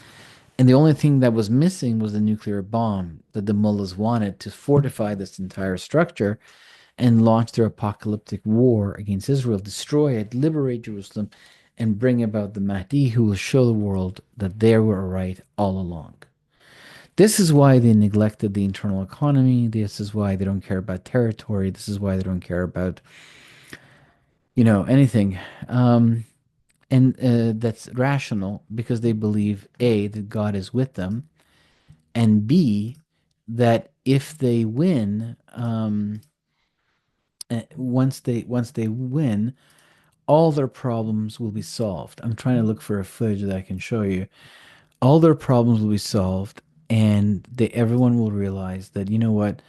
And the only thing that was missing was the nuclear bomb that the mullahs wanted to fortify this entire structure and launch their apocalyptic war against Israel, destroy it, liberate Jerusalem, and bring about the Mahdi who will show the world that they were right all along. This is why they neglected the internal economy. This is why they don't care about territory. This is why they don't care about, anything. And that's rational because they believe A, that God is with them, and B, that if they win, once they win, all their problems will be solved. I'm trying to look for a footage that I can show you. All their problems will be solved, and everyone will realize that you know what,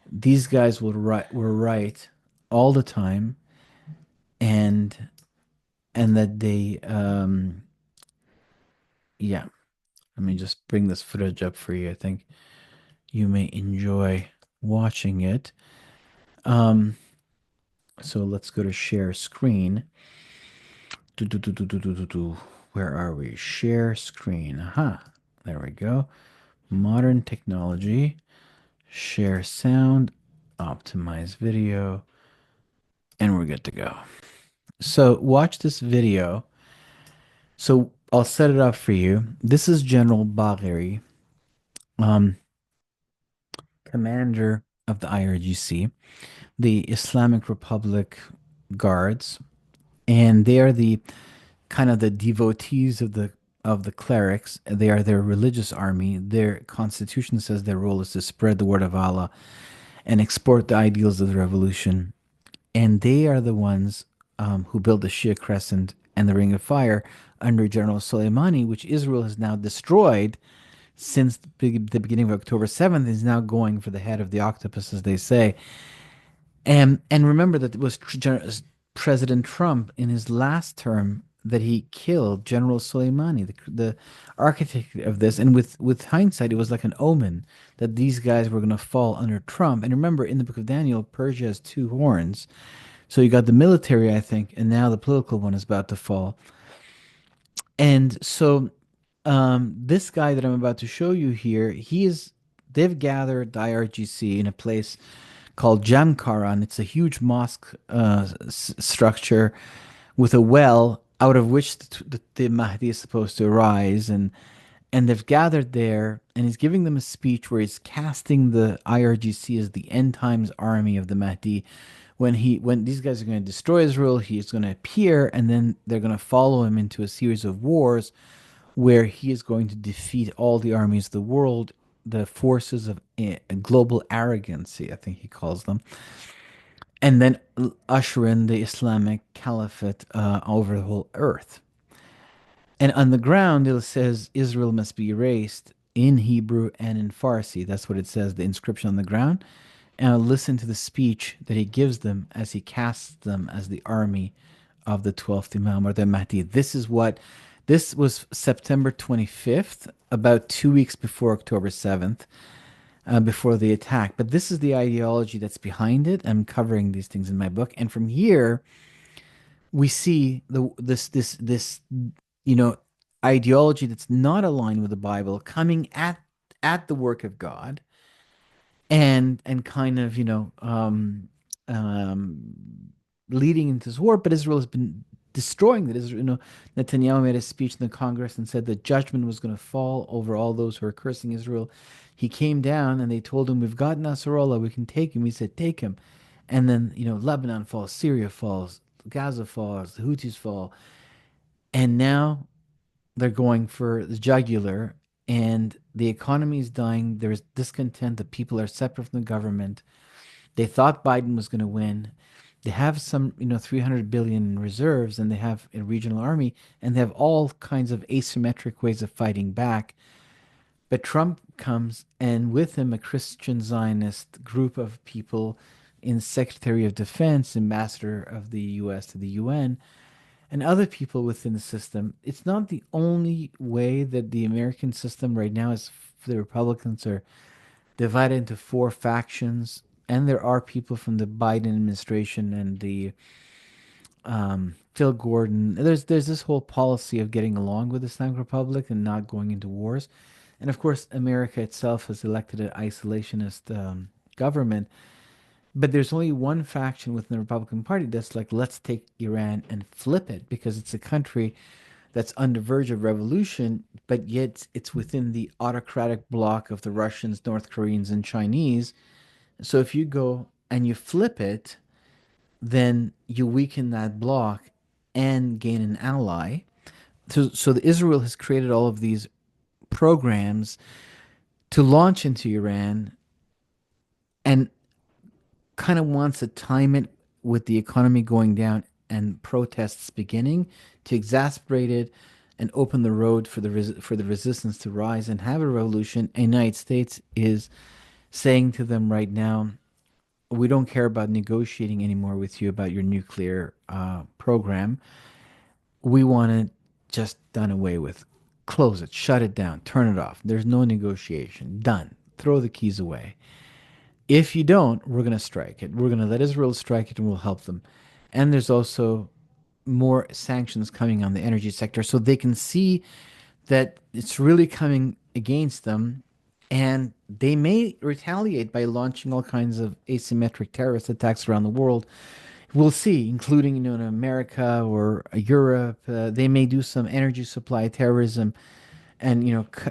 these guys were right all the time, and that they yeah. Let me just bring this footage up for you. I think you may enjoy watching it. Um, so let's go to share screen. Where are we? Share screen. Aha. There we go. Modern technology. Share sound. Optimize video. And we're good to go. So watch this video. So I'll set it up for you. This is General Bagheri, um, commander of the IRGC, the Islamic Republic Guards, and they are the kind of the devotees of the clerics. They are their religious army. Their constitution says their role is to spread the word of Allah and export the ideals of the revolution. And they are the ones who built the Shia Crescent and the Ring of Fire under General Soleimani, which Israel has now destroyed since the beginning of October 7th, is now going for the head of the octopus, as they say. And remember that it was President Trump in his last term that he killed General Soleimani, the architect of this. And with hindsight, it was like an omen that these guys were going to fall under Trump. And remember, in the book of Daniel, Persia has two horns. So you got the military, I think, and now the political one is about to fall. And so this guy that I'm about to show you here, they've gathered the IRGC in a place called Jamkaran. It's a huge mosque structure with a well out of which the Mahdi is supposed to arise. And they've gathered there, and he's giving them a speech where he's casting the IRGC as the end times army of the Mahdi. When these guys are going to destroy Israel, he's going to appear, and then they're going to follow him into a series of wars where he is going to defeat all the armies of the world, the forces of global arrogancy, I think he calls them, and then usher in the Islamic caliphate over the whole earth. And on the ground, it says Israel must be erased in Hebrew and in Farsi. That's what it says, the inscription on the ground. And I'll listen to the speech that he gives them as he casts them as the army of the 12th Imam or the Mahdi. This was September 25th, about 2 weeks before October 7th, before the attack. But this is the ideology that's behind it. I'm covering these things in my book. And from here, we see this you know ideology that's not aligned with the Bible coming at the work of God and kind of um, leading into this war. But Israel has been destroying that. Israel, Netanyahu made a speech in the Congress and said that judgment was going to fall over all those who are cursing Israel. He came down and they told him, "We've got Nasrallah, we can take him." He said, "Take him." And then Lebanon falls, Syria falls, Gaza falls, the Houthis fall, and now they're going for the jugular, and the economy is dying. There's discontent. The people are separate from the government. They thought Biden was going to win. They have some, 300 billion in reserves, and they have a regional army, and they have all kinds of asymmetric ways of fighting back. But Trump comes, and with him, a Christian Zionist group of people in Secretary of Defense, ambassador of the U.S. to the UN, and other people within the system. It's not the only way that the American system right now is. The Republicans are divided into four factions, and there are people from the Biden administration and the Phil Gordon. There's this whole policy of getting along with the Islamic Republic and not going into wars, and of course, America itself has elected an isolationist government. But there's only one faction within the Republican Party that's like, let's take Iran and flip it because it's a country that's on the verge of revolution, but yet it's within the autocratic bloc of the Russians, North Koreans, and Chinese. So if you go and you flip it, then you weaken that bloc and gain an ally. So Israel has created all of these programs to launch into Iran and kind of wants to time it with the economy going down and protests beginning to exacerbate it and open the road for the resistance to rise and have a revolution. The United States is saying to them right now, we don't care about negotiating anymore with you about your nuclear program. We want it just done away with. Close it, shut it down, turn it off. There's no negotiation. Done. Throw the keys away. If you don't, we're going to strike it. We're going to let Israel strike it and we'll help them. And there's also more sanctions coming on the energy sector so they can see that it's really coming against them, and they may retaliate by launching all kinds of asymmetric terrorist attacks around the world. We'll see, including in America or Europe. They may do some energy supply terrorism, and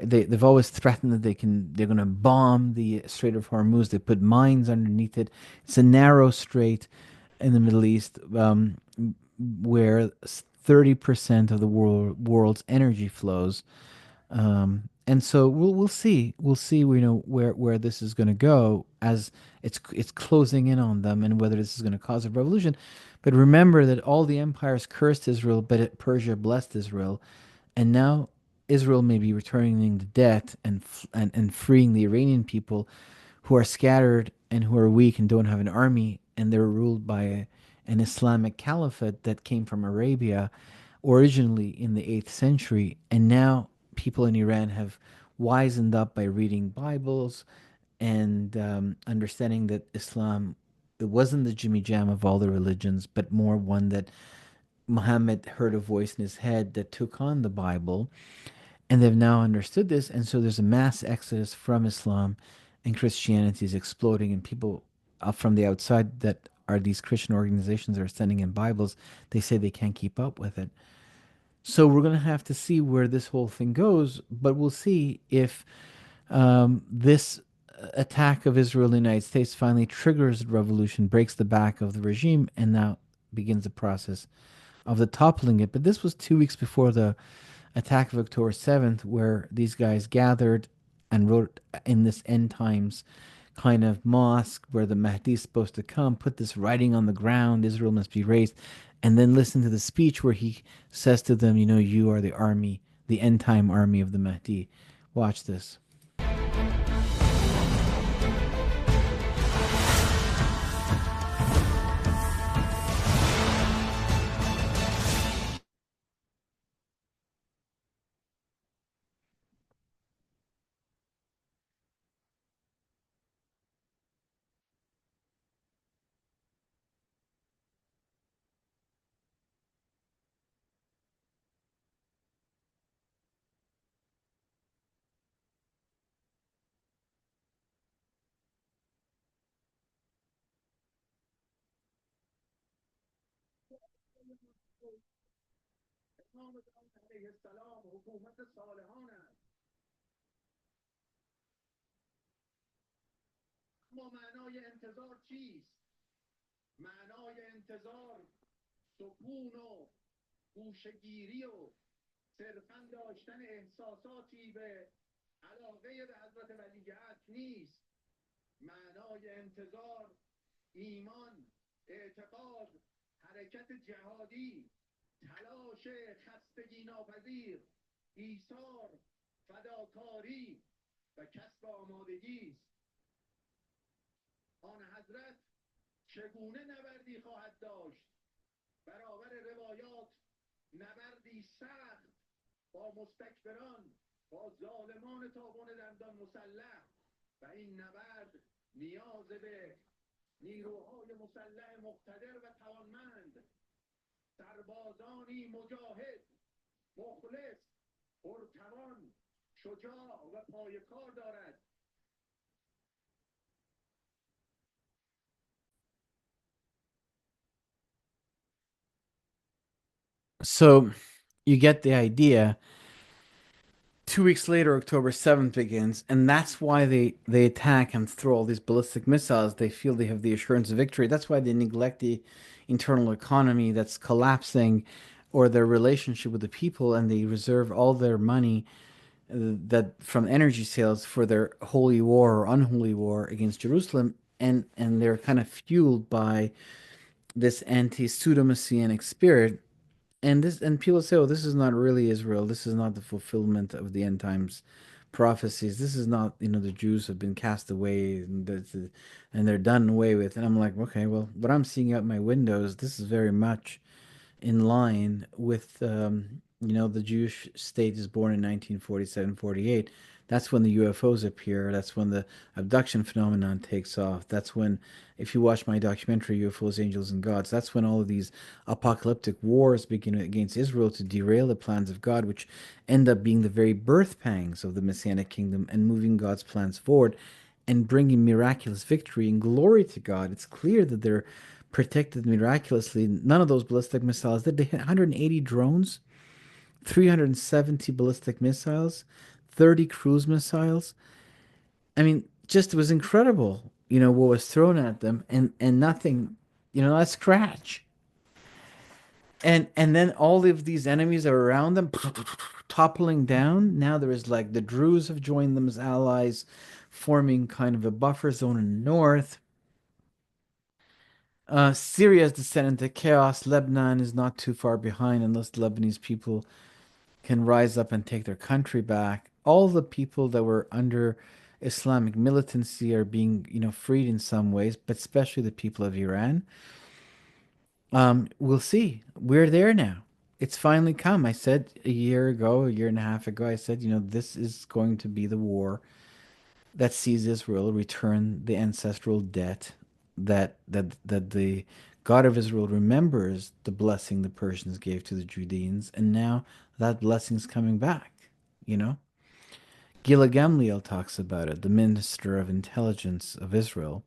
they've always threatened that they're going to bomb the Strait of Hormuz. They put mines underneath it. It's a narrow strait in the Middle East, where 30% of the world's energy flows. And so we'll see. We'll see, where this is going to go as it's closing in on them, and whether this is going to cause a revolution. But remember that all the empires cursed Israel, but Persia blessed Israel, and now Israel may be returning the debt and freeing the Iranian people who are scattered and who are weak and don't have an army, and they're ruled by an Islamic caliphate that came from Arabia, originally in the 8th century, and now people in Iran have wisened up by reading Bibles and understanding that Islam, it wasn't the Jimmy Jam of all the religions, but more one that Muhammad heard a voice in his head that took on the Bible, and they've now understood this, and so there's a mass exodus from Islam, and Christianity is exploding, and people from the outside that are these Christian organizations that are sending in Bibles, they say they can't keep up with it. So we're going to have to see where this whole thing goes, but we'll see if this attack of Israel in the United States finally triggers the revolution, breaks the back of the regime, and now begins the process of the toppling it. But this was 2 weeks before the attack of October 7th, where these guys gathered and wrote in this end times kind of mosque where the Mahdi is supposed to come, put this writing on the ground, Israel must be raised, and then listen to the speech where he says to them, you know, you are the army, the end time army of the Mahdi. Watch this. So you get the idea. 2 weeks later, October 7th begins, and that's why they attack and throw all these ballistic missiles. They feel they have the assurance of victory. That's why they neglect the internal economy that's collapsing or their relationship with the people, and they reserve all their money that from energy sales for their holy war or unholy war against Jerusalem, and they're kind of fueled by this anti pseudo messianic spirit, and people say, "Oh, this is not really Israel. This is not the fulfillment of the end times prophecies. This is not, the Jews have been cast away and they're done away with." And I'm like, okay, well, what I'm seeing out my windows, this is very much in line with, the Jewish state is born in 1947, 48. That's when the UFOs appear. That's when the abduction phenomenon takes off. That's when, if you watch my documentary, UFOs, Angels, and Gods, that's when all of these apocalyptic wars begin against Israel to derail the plans of God, which end up being the very birth pangs of the Messianic kingdom and moving God's plans forward and bringing miraculous victory and glory to God. It's clear that they're protected miraculously. None of those ballistic missiles did. They hit 180 drones, 370 ballistic missiles, 30 cruise missiles. I mean, just it was incredible, what was thrown at them, and nothing, not a scratch. And then all of these enemies are around them, toppling down. Now there is like the Druze have joined them as allies, forming kind of a buffer zone in the north. Syria has descended into chaos. Lebanon is not too far behind unless the Lebanese people can rise up and take their country back. All the people that were under Islamic militancy are being, freed in some ways, but especially the people of Iran. We'll see. We're there now. it's finally come. I said a year ago, a year and a half ago, I said, this is going to be the war that sees Israel return the ancestral debt that the God of Israel remembers the blessing the Persians gave to the Judeans, and now that blessing's coming back, you know? Gila Gamliel talks about it, the minister of intelligence of Israel.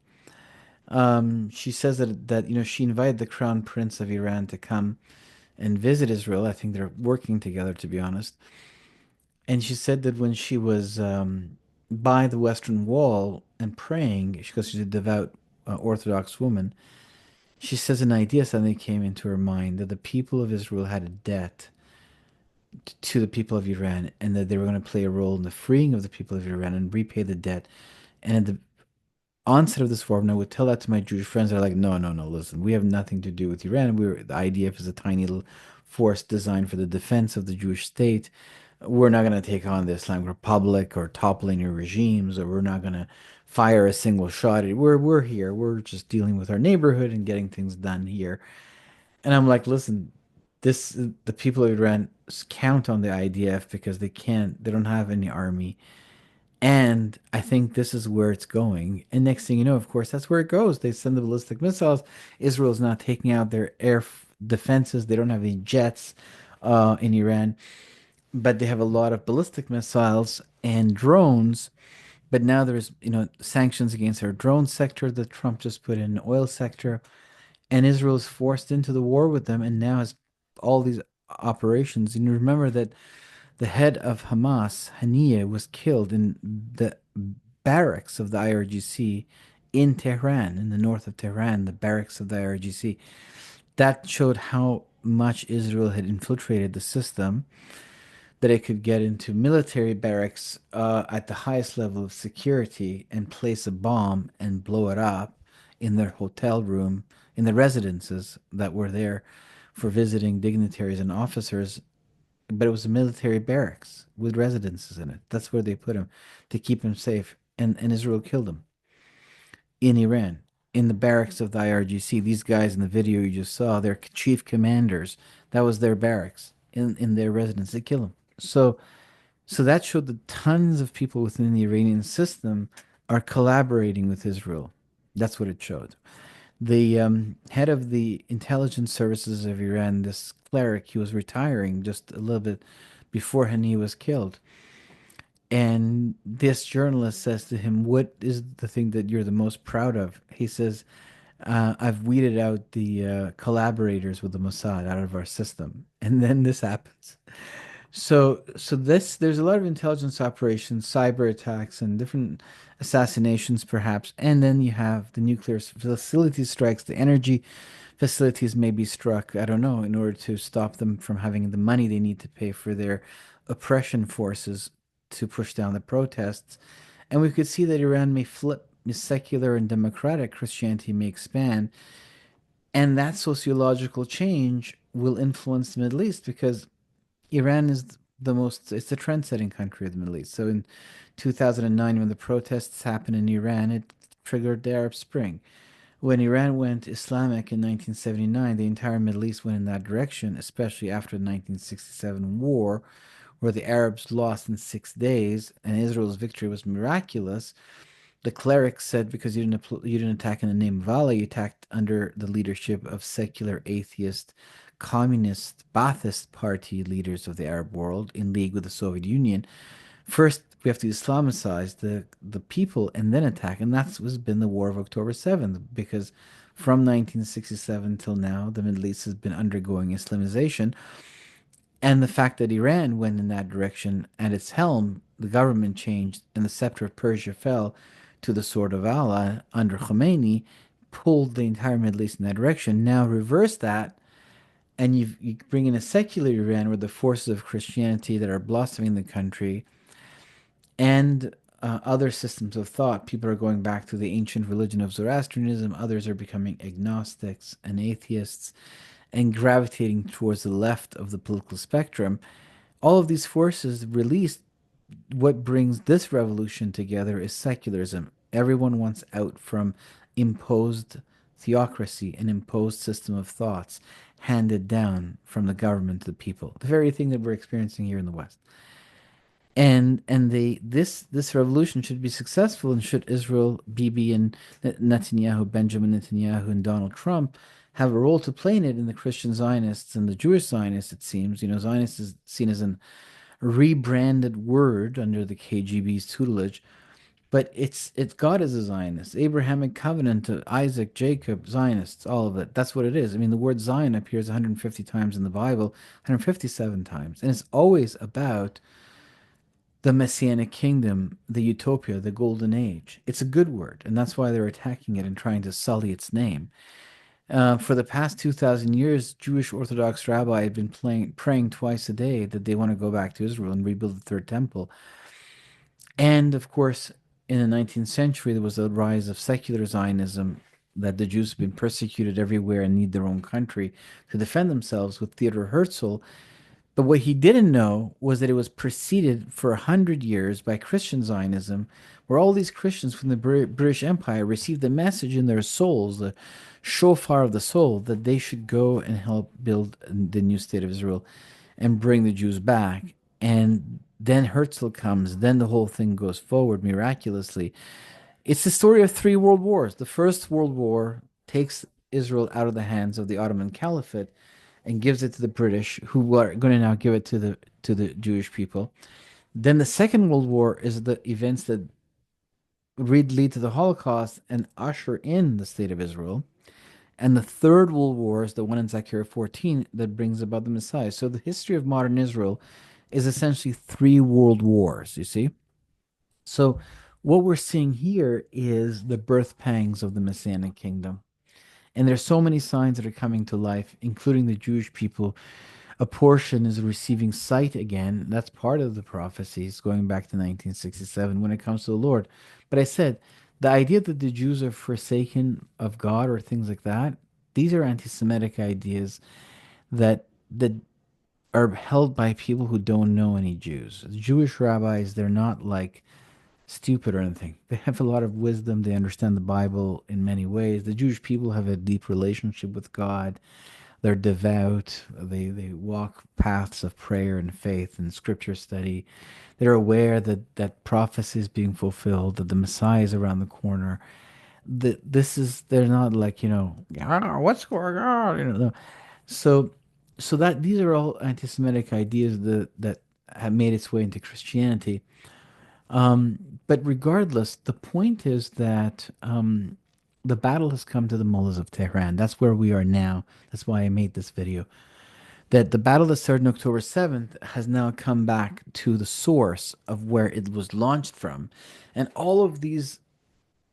She says that she invited the crown prince of Iran to come and visit Israel. I think they're working together, to be honest. And she said that when she was by the Western Wall and praying, because she's a devout Orthodox woman, she says an idea suddenly came into her mind that the people of Israel had a debt to the people of Iran, and that they were going to play a role in the freeing of the people of Iran and repay the debt. And at the onset of this war, and I would tell that to my Jewish friends, they're like, no, no, no, listen, we have nothing to do with Iran. The IDF is a tiny little force designed for the defense of the Jewish state. We're not going to take on the Islamic Republic or toppling your regimes, or we're not going to fire a single shot. We're here. We're just dealing with our neighborhood and getting things done here. And I'm like, listen, the people of Iran count on the IDF because they don't have any army. And I think this is where it's going. And next thing you know, of course, that's where it goes. They send the ballistic missiles. Israel's not taking out their defenses. They don't have any jets in Iran, but they have a lot of ballistic missiles and drones. But now there's, sanctions against our drone sector that Trump just put in, oil sector, and Israel is forced into the war with them, and now has all these operations. And you remember that the head of Hamas, Haniyeh, was killed in the barracks of the IRGC in Tehran, in the north of Tehran, the barracks of the IRGC. That showed how much Israel had infiltrated the system, that it could get into military barracks at the highest level of security and place a bomb and blow it up in their hotel room, in the residences that were there for visiting dignitaries and officers. But it was a military barracks with residences in it. That's where they put him to keep him safe. And Israel killed him in Iran, in the barracks of the IRGC. These guys in the video you just saw, their chief commanders, that was their barracks in their residence. They kill him. So that showed that tons of people within the Iranian system are collaborating with Israel. That's what it showed. The head of the intelligence services of Iran, this cleric, he was retiring just a little bit before Hani was killed. And this journalist says to him, "What is the thing that you're the most proud of?" He says, "I've weeded out the collaborators with the Mossad out of our system." And then this happens. So there's a lot of intelligence operations, cyber attacks, and different assassinations, perhaps. And then you have the nuclear facility strikes, the energy facilities may be struck, I don't know, in order to stop them from having the money they need to pay for their oppression forces to push down the protests. And we could see that Iran may flip. Secular and democratic Christianity may expand, and that sociological change will influence the Middle East, because Iran is it's the trend-setting country of the Middle East. So in 2009, when the protests happened in Iran, it triggered the Arab Spring. When Iran went Islamic in 1979, the entire Middle East went in that direction, especially after the 1967 war, where the Arabs lost in 6 days and Israel's victory was miraculous. The cleric said, because you didn't attack in the name of Allah, you attacked under the leadership of secular atheist, communist, Ba'athist party leaders of the Arab world in league with the Soviet Union. First, we have to Islamicize the people and then attack, and that's what's been the War of October 7th, because from 1967 till now, the Middle East has been undergoing Islamization. And the fact that Iran went in that direction at its helm, the government changed, and the scepter of Persia fell to the sword of Allah under Khomeini, pulled the entire Middle East in that direction. Now reverse that, and you bring in a secular Iran where the forces of Christianity that are blossoming in the country, and other systems of thought. People are going back to the ancient religion of Zoroastrianism. Others are becoming agnostics and atheists and gravitating towards the left of the political spectrum. All of these forces released. What brings this revolution together is secularism. Everyone wants out from imposed theocracy, an imposed system of thoughts handed down from the government to the people. The very thing that we're experiencing here in the West. And this revolution should be successful, and should Israel, Bibi and Netanyahu, Benjamin Netanyahu and Donald Trump have a role to play in it, in the Christian Zionists and the Jewish Zionists, it seems. Zionist is seen as a rebranded word under the KGB's tutelage, but it's God as a Zionist, Abrahamic covenant to Isaac, Jacob, Zionists, all of it. That's what it is. I mean, the word Zion appears 150 times in the Bible, 157 times, and it's always about the Messianic kingdom, the utopia, the golden age. It's a good word, and that's why they're attacking it and trying to sully its name. For the past 2,000 years, Jewish Orthodox rabbi have been praying twice a day that they want to go back to Israel and rebuild the third temple. And of course, in the 19th century, there was a rise of secular Zionism, that the Jews have been persecuted everywhere and need their own country to defend themselves, with Theodor Herzl. But what he didn't know was that it was preceded for 100 years by Christian Zionism, where all these Christians from the British Empire received the message in their souls, the shofar of the soul, that they should go and help build the new state of Israel and bring the Jews back. And then Herzl comes, then the whole thing goes forward miraculously. It's the story of three world wars. The First World War takes Israel out of the hands of the Ottoman Caliphate and gives it to the British, who are going to now give it to the Jewish people. Then the Second World War is the events that lead to the Holocaust and usher in the state of Israel. And the Third World War is the one in Zacharia 14 that brings about the Messiah. So the history of modern Israel is essentially three world wars, you see? So what we're seeing here is the birth pangs of the Messianic kingdom. And there's so many signs that are coming to life, including the Jewish people. A portion is receiving sight again. That's part of the prophecies going back to 1967 when it comes to the Lord. But I said, the idea that the Jews are forsaken of God or things like that, these are anti-Semitic ideas that are held by people who don't know any Jews. Jewish rabbis, they're not like stupid or anything. They have a lot of wisdom. They understand the Bible in many ways. The Jewish people have a deep relationship with God. They're devout. They walk paths of prayer and faith and scripture study. They're aware that prophecy is being fulfilled, that the Messiah is around the corner. They're not like, "Ah, what's going on?" No. So that these are all anti-Semitic ideas that have made its way into Christianity. But regardless, the point is that the battle has come to the Mullas of Tehran. That's where we are now. That's why I made this video. That the battle that started on October 7th has now come back to the source of where it was launched from. And all of these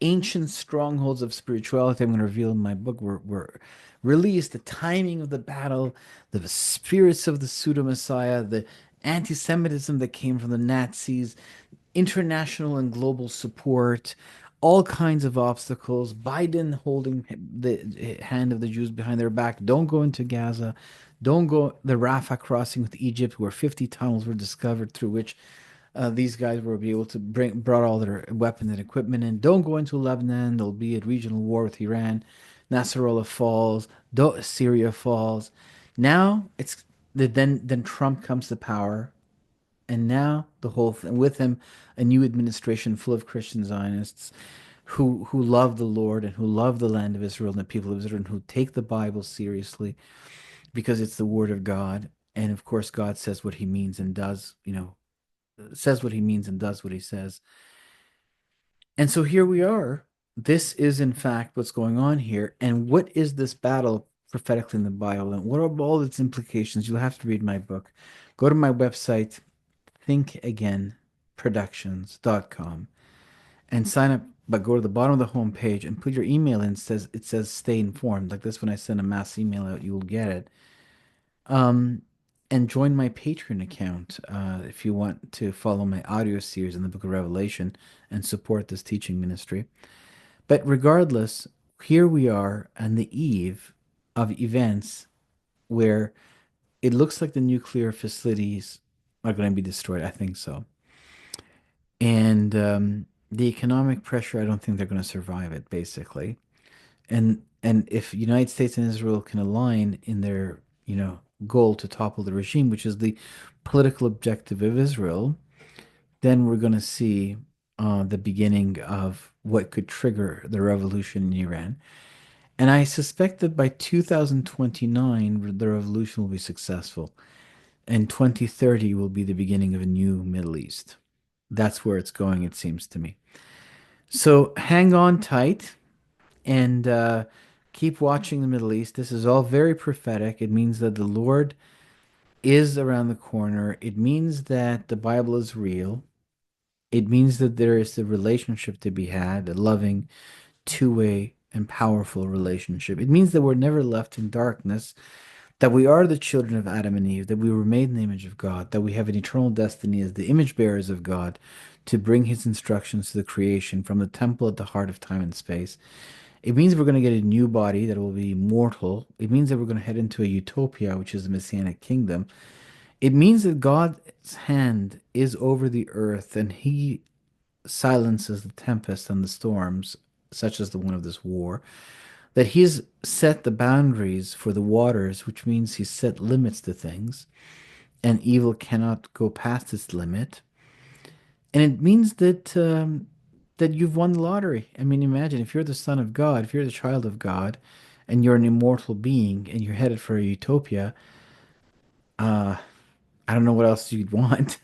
ancient strongholds of spirituality I'm going to reveal in my book were released. The timing of the battle, the spirits of the pseudo Messiah, the anti-Semitism that came from the Nazis, international and global support, all kinds of obstacles. Biden holding the hand of the Jews behind their back. Don't go into Gaza. Don't go the Rafah crossing with Egypt, where 50 tunnels were discovered through which these guys will be able to brought all their weapons and equipment in. Don't go into Lebanon. There'll be a regional war with Iran. Nasrallah falls. Syria falls. Now it's then Trump comes to power, and now the whole thing with him, a new administration full of Christian Zionists who love the Lord and who love the land of Israel and the people of Israel, and who take the Bible seriously because it's the word of God. And of course, God says what he means and does, says what he means and does what he says. And so here we are. This is in fact what's going on here. And what is this battle prophetically in the Bible? And what are all its implications? You'll have to read my book. Go to my website, thinkagainproductions.com, and sign up. But go to the bottom of the home page and put your email in. It says stay informed. Like this, when I send a mass email out, you will get it. And join my Patreon account if you want to follow my audio series in the Book of Revelation and support this teaching ministry. But regardless, here we are on the eve of events where it looks like the nuclear facilities are going to be destroyed. I think so. And the economic pressure, I don't think they're going to survive it, basically. And And if United States and Israel can align in their, goal to topple the regime, which is the political objective of Israel, then we're going to see the beginning of what could trigger the revolution in Iran. And I suspect that by 2029, the revolution will be successful, and 2030 will be the beginning of a new Middle East. That's where it's going, it seems to me. So hang on tight and keep watching the Middle East. This is all very prophetic. It means that the Lord is around the corner. It means that the Bible is real. It means that there is a relationship to be had, a loving, two-way, and powerful relationship. It means that we're never left in darkness, that we are the children of Adam and Eve, that we were made in the image of God, that we have an eternal destiny as the image bearers of God to bring his instructions to the creation from the temple at the heart of time and space. It means we're going to get a new body that will be immortal. It means that we're going to head into a utopia, which is the Messianic kingdom. It means that God's hand is over the earth and he silences the tempest and the storms, such as the one of this war. That he's set the boundaries for the waters, which means he's set limits to things, and evil cannot go past its limit. And it means that you've won the lottery. I mean, imagine if you're the son of God, if you're the child of God, and you're an immortal being, and you're headed for a utopia. Uh, I don't know what else you'd want.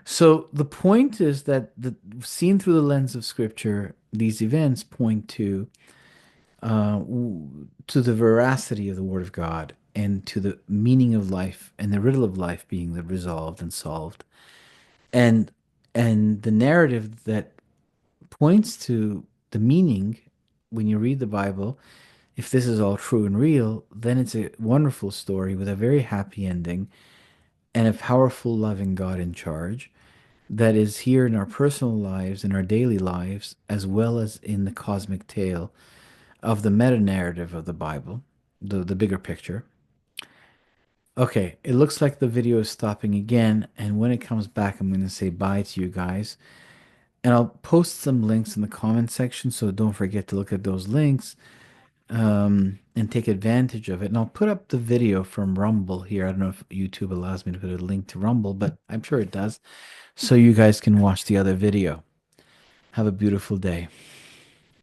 So the point is that seen through the lens of Scripture, these events point to the veracity of the Word of God and to the meaning of life and the riddle of life being resolved and solved. And and the narrative that points to the meaning when you read the Bible, if this is all true and real, then it's a wonderful story with a very happy ending and a powerful, loving God in charge that is here in our personal lives, in our daily lives, as well as in the cosmic tale of the meta narrative of the Bible, the bigger picture. Okay, it looks like the video is stopping again, and when it comes back, I'm going to say bye to you guys. And I'll post some links in the comment section, so don't forget to look at those links and take advantage of it. And I'll put up the video from Rumble here. I don't know if YouTube allows me to put a link to Rumble, but I'm sure it does. So you guys can watch the other video. Have a beautiful day.